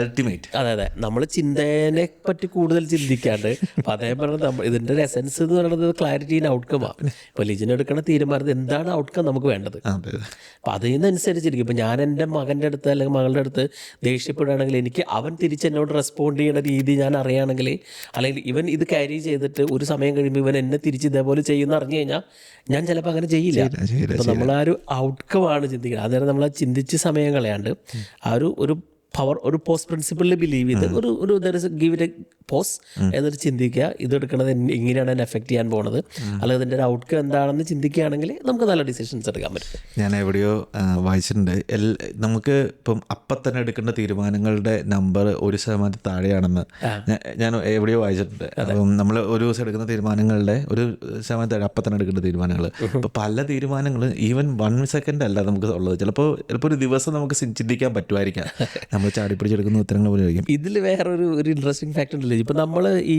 അൾട്ടിമേറ്റ്. അതെ, നമ്മൾ ചിന്തേനെ പറ്റി കൂടുതൽ ചിന്തിക്കാണ്ട് അതേപോലെ ഇതിന്റെ ഒരു എസെൻസ് എന്ന് പറയുന്നത് ക്ലാരിറ്റി ഇൻ ഔട്ട്കമാണ്. ഇപ്പൊ ലിജിൻ എടുക്കുന്ന തീരുമാനത്തിൽ എന്താണ് ഔട്ട്കം നമുക്ക് വേണ്ടത്, അപ്പൊ അതിനനുസരിച്ചിരിക്കും. ഇപ്പൊ ഞാൻ എൻ്റെ മകൻ്റെ അടുത്ത് അല്ലെങ്കിൽ മകളുടെ അടുത്ത് ദേഷ്യപ്പെടുകയാണെങ്കിൽ എനിക്ക് അവൻ തിരിച്ച് എന്നോട് റെസ്പോണ്ട് ചെയ്യുന്ന രീതി ഞാൻ അറിയുകയാണെങ്കിൽ, അല്ലെങ്കിൽ ഇവൻ ഇത് ക്യാരി ചെയ്തിട്ട് ഒരു സമയം കഴിയുമ്പോൾ ഇവൻ എന്നെ തിരിച്ച് ഇതേപോലെ ചെയ്യുന്ന അറിഞ്ഞു കഴിഞ്ഞാൽ ഞാൻ ചിലപ്പോൾ അങ്ങനെ ചെയ്യില്ല. അപ്പോൾ നമ്മൾ ആ ഒരു ഔട്ട്കമാണ് ചിന്തിക്കുന്നത്. അന്നേരം നമ്മൾ ആ ചിന്തിച്ച് സമയം കളയാണ്ട് ആ ഒരു പവർ, ഒരു പോസ്റ്റ് പ്രിൻസിപ്പിളിൽ ബിലീവ് ചെയ്ത് ഒരു ഗിവ് ഇറ്റ് എ പോസ് എന്നിട്ട് ചിന്തിക്കുക, ഇതെടുക്കണത് എങ്ങനെയാണ് എന്നെ എഫക്റ്റ് ചെയ്യാൻ പോകുന്നത്, അല്ലെങ്കിൽ ഇതിൻ്റെ ഒരു ഔട്ട്കം എന്താണെന്ന് ചിന്തിക്കുകയാണെങ്കിൽ നമുക്ക് നല്ല ഡിസിഷൻസ് എടുക്കാൻ പറ്റും. ഞാൻ എവിടെയോ വായിച്ചിട്ടുണ്ട്, നമുക്ക് ഇപ്പം അപ്പം തന്നെ എടുക്കേണ്ട തീരുമാനങ്ങളുടെ നമ്പർ 1% താഴെയാണെന്ന് ഞാൻ എവിടെയോ വായിച്ചിട്ടുണ്ട്. അപ്പം നമ്മൾ ഒരു ദിവസം എടുക്കുന്ന തീരുമാനങ്ങളുടെ 1% താഴെ അപ്പം തന്നെ എടുക്കേണ്ട തീരുമാനങ്ങൾ. ഇപ്പോൾ പല തീരുമാനങ്ങൾ ഈവൻ 1 സെക്കൻഡ് അല്ല നമുക്ക് ഉള്ളത്, ചിലപ്പോൾ ഒരു ദിവസം നമുക്ക് ചിന്തിക്കാൻ പറ്റുമായിരിക്കാം. നമ്മൾ ചാടിപ്പിടിച്ചെടുക്കുന്ന ഉത്തരങ്ങൾ പോലെ ആയിരിക്കും. ഇതിൽ വേറൊരു ഇൻട്രസ്റ്റിംഗ് ഫാക്ട് ഉണ്ടല്ലോ, ഇപ്പം നമ്മൾ ഈ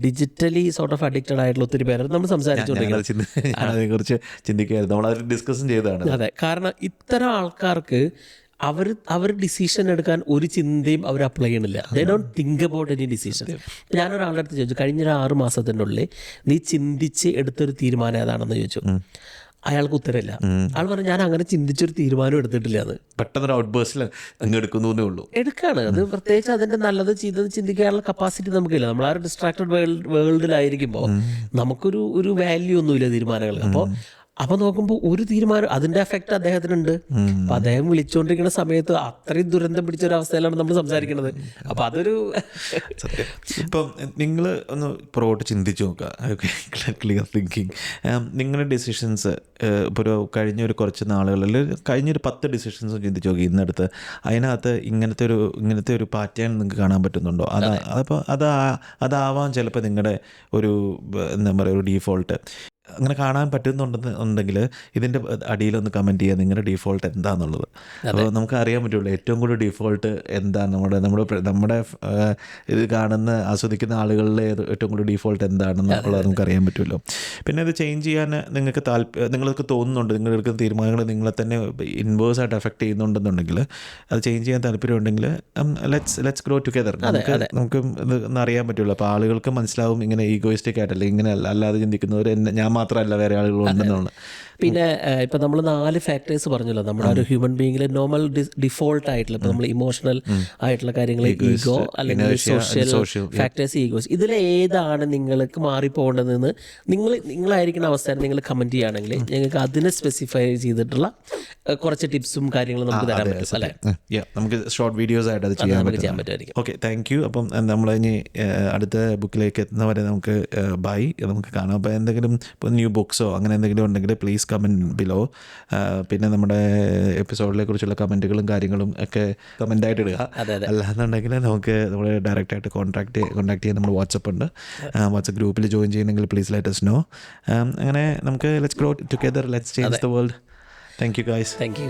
ഡിജിറ്റലി സോർട്ട് ഓഫ് അഡിക്റ്റഡ് ആയിട്ടുള്ള ഒത്തിരി പേര് നമ്മൾ സംസാരിച്ചുകൊണ്ടിരിക്കുന്നത് അതിനെക്കുറിച്ച് ചിന്തിക്കുകയായിരുന്നു, നമ്മളത് ഡിസ്കസും ചെയ്തതാണ്. അതെ, കാരണം ഇത്തരം ആൾക്കാർക്ക് അവർ ഡിസിഷൻ എടുക്കാൻ ഒരു ചിന്തയും അവർ അപ്ലൈ ചെയ്യണില്ല. They don't think about any decision. ഞാനൊരാളുടെ അടുത്ത് ചോദിച്ചു, കഴിഞ്ഞ 6 മാസത്തിൻ്റെ ഉള്ളിൽ നീ ചിന്തിച്ച് എടുത്തൊരു തീരുമാനം ഏതാണെന്ന് ചോദിച്ചു. അയാൾക്ക് ഉത്തരമില്ല. ആൾ പറഞ്ഞു, ഞാൻ അങ്ങനെ ചിന്തിച്ചൊരു തീരുമാനം എടുത്തിട്ടില്ല. അത് പെട്ടെന്നൊരു ഔട്ട് ബേഴ്സിൽ അങ്ങ് എടുക്കുന്നേ ഉള്ളൂ. എടുക്കാണ് അത്. പ്രത്യേകിച്ച് അതിൻ്റെ നല്ലത് ചെയ്തത് ചിന്തിക്കാനുള്ള കപ്പാസിറ്റി നമുക്കില്ല. നമ്മൾ ആ ഒരു ഡിസ്ട്രാക്റ്റഡ് വേൾഡിലായിരിക്കുമ്പോൾ നമുക്കൊരു വാല്യൂ ഒന്നുമില്ല തീരുമാനങ്ങൾക്ക്. അപ്പോൾ നോക്കുമ്പോൾ ഒരു തീരുമാനം അതിൻ്റെ എഫക്റ്റ് അദ്ദേഹത്തിനുണ്ട്. അപ്പം അദ്ദേഹം വിളിച്ചുകൊണ്ടിരിക്കുന്ന സമയത്ത് അത്രയും ദുരന്തം പിടിച്ചൊരവസ്ഥയിലാണ് നമ്മൾ സംസാരിക്കുന്നത്. അപ്പം അതൊരു ഇപ്പം നിങ്ങൾ ഒന്ന് പുറകോട്ട് ചിന്തിച്ച് നോക്കുക, ക്ലിയർ തിങ്കിങ്. നിങ്ങളുടെ ഡിസിഷൻസ് ഇപ്പോൾ കഴിഞ്ഞൊരു കുറച്ച് നാളുകളിൽ കഴിഞ്ഞൊരു 10 ഡിസിഷൻസും ചിന്തിച്ച് നോക്കി ഇന്നെടുത്ത്, അതിനകത്ത് ഇങ്ങനത്തെ ഒരു പാറ്റേൺ നിങ്ങൾക്ക് കാണാൻ പറ്റുന്നുണ്ടോ? അതപ്പോൾ അതാവാം ചിലപ്പോൾ നിങ്ങളുടെ എന്താ പറയുക ഒരു ഡീഫോൾട്ട്. അങ്ങനെ കാണാൻ പറ്റുന്നുണ്ടെന്നുണ്ടെങ്കിൽ ഇതിൻ്റെ അടിയിലൊന്ന് കമൻറ്റ് ചെയ്യുക നിങ്ങളുടെ ഡീഫോൾട്ട് എന്താണെന്നുള്ളത്. അപ്പോൾ നമുക്ക് അറിയാൻ പറ്റുള്ളൂ ഏറ്റവും കൂടുതൽ ഡീഫോൾട്ട് എന്താണ്, നമ്മുടെ ഇത് ആസ്വദിക്കുന്ന ആളുകളിൽ ഏറ്റവും കൂടുതൽ ഡീഫോൾട്ട് എന്താണെന്നുള്ളത് നമുക്ക് അറിയാൻ പറ്റുമല്ലോ. പിന്നെ ഇത് ചേഞ്ച് ചെയ്യാൻ നിങ്ങൾക്ക് തോന്നുന്നുണ്ട്, നിങ്ങൾ എടുക്കുന്ന തീരുമാനങ്ങൾ നിങ്ങളെ തന്നെ ഇൻവേഴ്സായിട്ട് എഫക്റ്റ് ചെയ്യുന്നുണ്ടെന്നുണ്ടെങ്കിൽ, അത് ചേഞ്ച് ചെയ്യാൻ താല്പര്യമുണ്ടെങ്കിൽ ലെറ്റ്സ് ഗ്രോ ടുഗെദർ. നമുക്ക് ഇത് അറിയാൻ പറ്റുള്ളൂ. അപ്പോൾ ആളുകൾക്ക് മനസ്സിലാവും ഇങ്ങനെ ഈഗോയിസ്റ്റിക് ആയിട്ടല്ല, ഇങ്ങനെ അല്ലാതെ ചിന്തിക്കുന്നവർ ഞാൻ മാത്രമല്ല വേറെ ആളുകളുണ്ടെന്നുള്ളത്. പിന്നെ ഇപ്പം നമ്മൾ 4 ഫാക്ടേഴ്സ് പറഞ്ഞല്ലോ നമ്മുടെ ഒരു ഹ്യൂമൻ ബീയിങ്ങിൽ നോർമൽ ഡിഫോൾട്ട് ആയിട്ടുള്ള, ഇപ്പം നമ്മൾ ഇമോഷണൽ ആയിട്ടുള്ള കാര്യങ്ങൾ, ഈഗോ അല്ലെങ്കിൽ സോഷ്യൽ ഫാക്ടേഴ്സ്, ഈഗോസ്, ഇതിലേതാണ് നിങ്ങൾക്ക് മാറിപ്പോകേണ്ടതെന്ന് നിങ്ങളായിരിക്കുന്ന അവസ്ഥ നിങ്ങൾ കമൻറ്റ് ചെയ്യുകയാണെങ്കിൽ ഞങ്ങൾക്ക് അതിനെ സ്പെസിഫൈ ചെയ്തിട്ടുള്ള കുറച്ച് ടിപ്സും കാര്യങ്ങളും നമുക്ക് തരാൻ പറ്റും. അല്ലേ, നമുക്ക് ഷോർട്ട് വീഡിയോസ് ആയിട്ട് അത് ചെയ്യാൻ പറ്റുമായിരിക്കും. Okay, thank you. അപ്പം നമ്മൾ ഇനി അടുത്ത ബുക്കിലേക്ക് എത്തുന്നവരെ നമുക്ക് ബൈ, നമുക്ക് കാണാം. അപ്പോൾ എന്തെങ്കിലും ഇപ്പോൾ ന്യൂ ബുക്സോ അങ്ങനെ എന്തെങ്കിലും ഉണ്ടെങ്കിൽ പ്ലീസ് കമൻറ്റ് ബിലോ. പിന്നെ നമ്മുടെ എപ്പിസോഡിനെ കുറിച്ചുള്ള കമൻറ്റുകളും കാര്യങ്ങളും ഒക്കെ കമൻ്റായിട്ട് ഇടുക. അല്ലാന്നുണ്ടെങ്കിൽ നമുക്ക് നമ്മൾ ഡയറക്റ്റായിട്ട് കോൺടാക്ട് ചെയ്യാൻ നമ്മൾ വാട്സപ്പ് ഉണ്ട്, വാട്സപ്പ് ഗ്രൂപ്പിൽ ജോയിൻ ചെയ്യുന്നെങ്കിൽ പ്ലീസ് ലെറ്റ് us know. അങ്ങനെ നമുക്ക് let's grow together, let's change the world. Thank you guys. Thank you.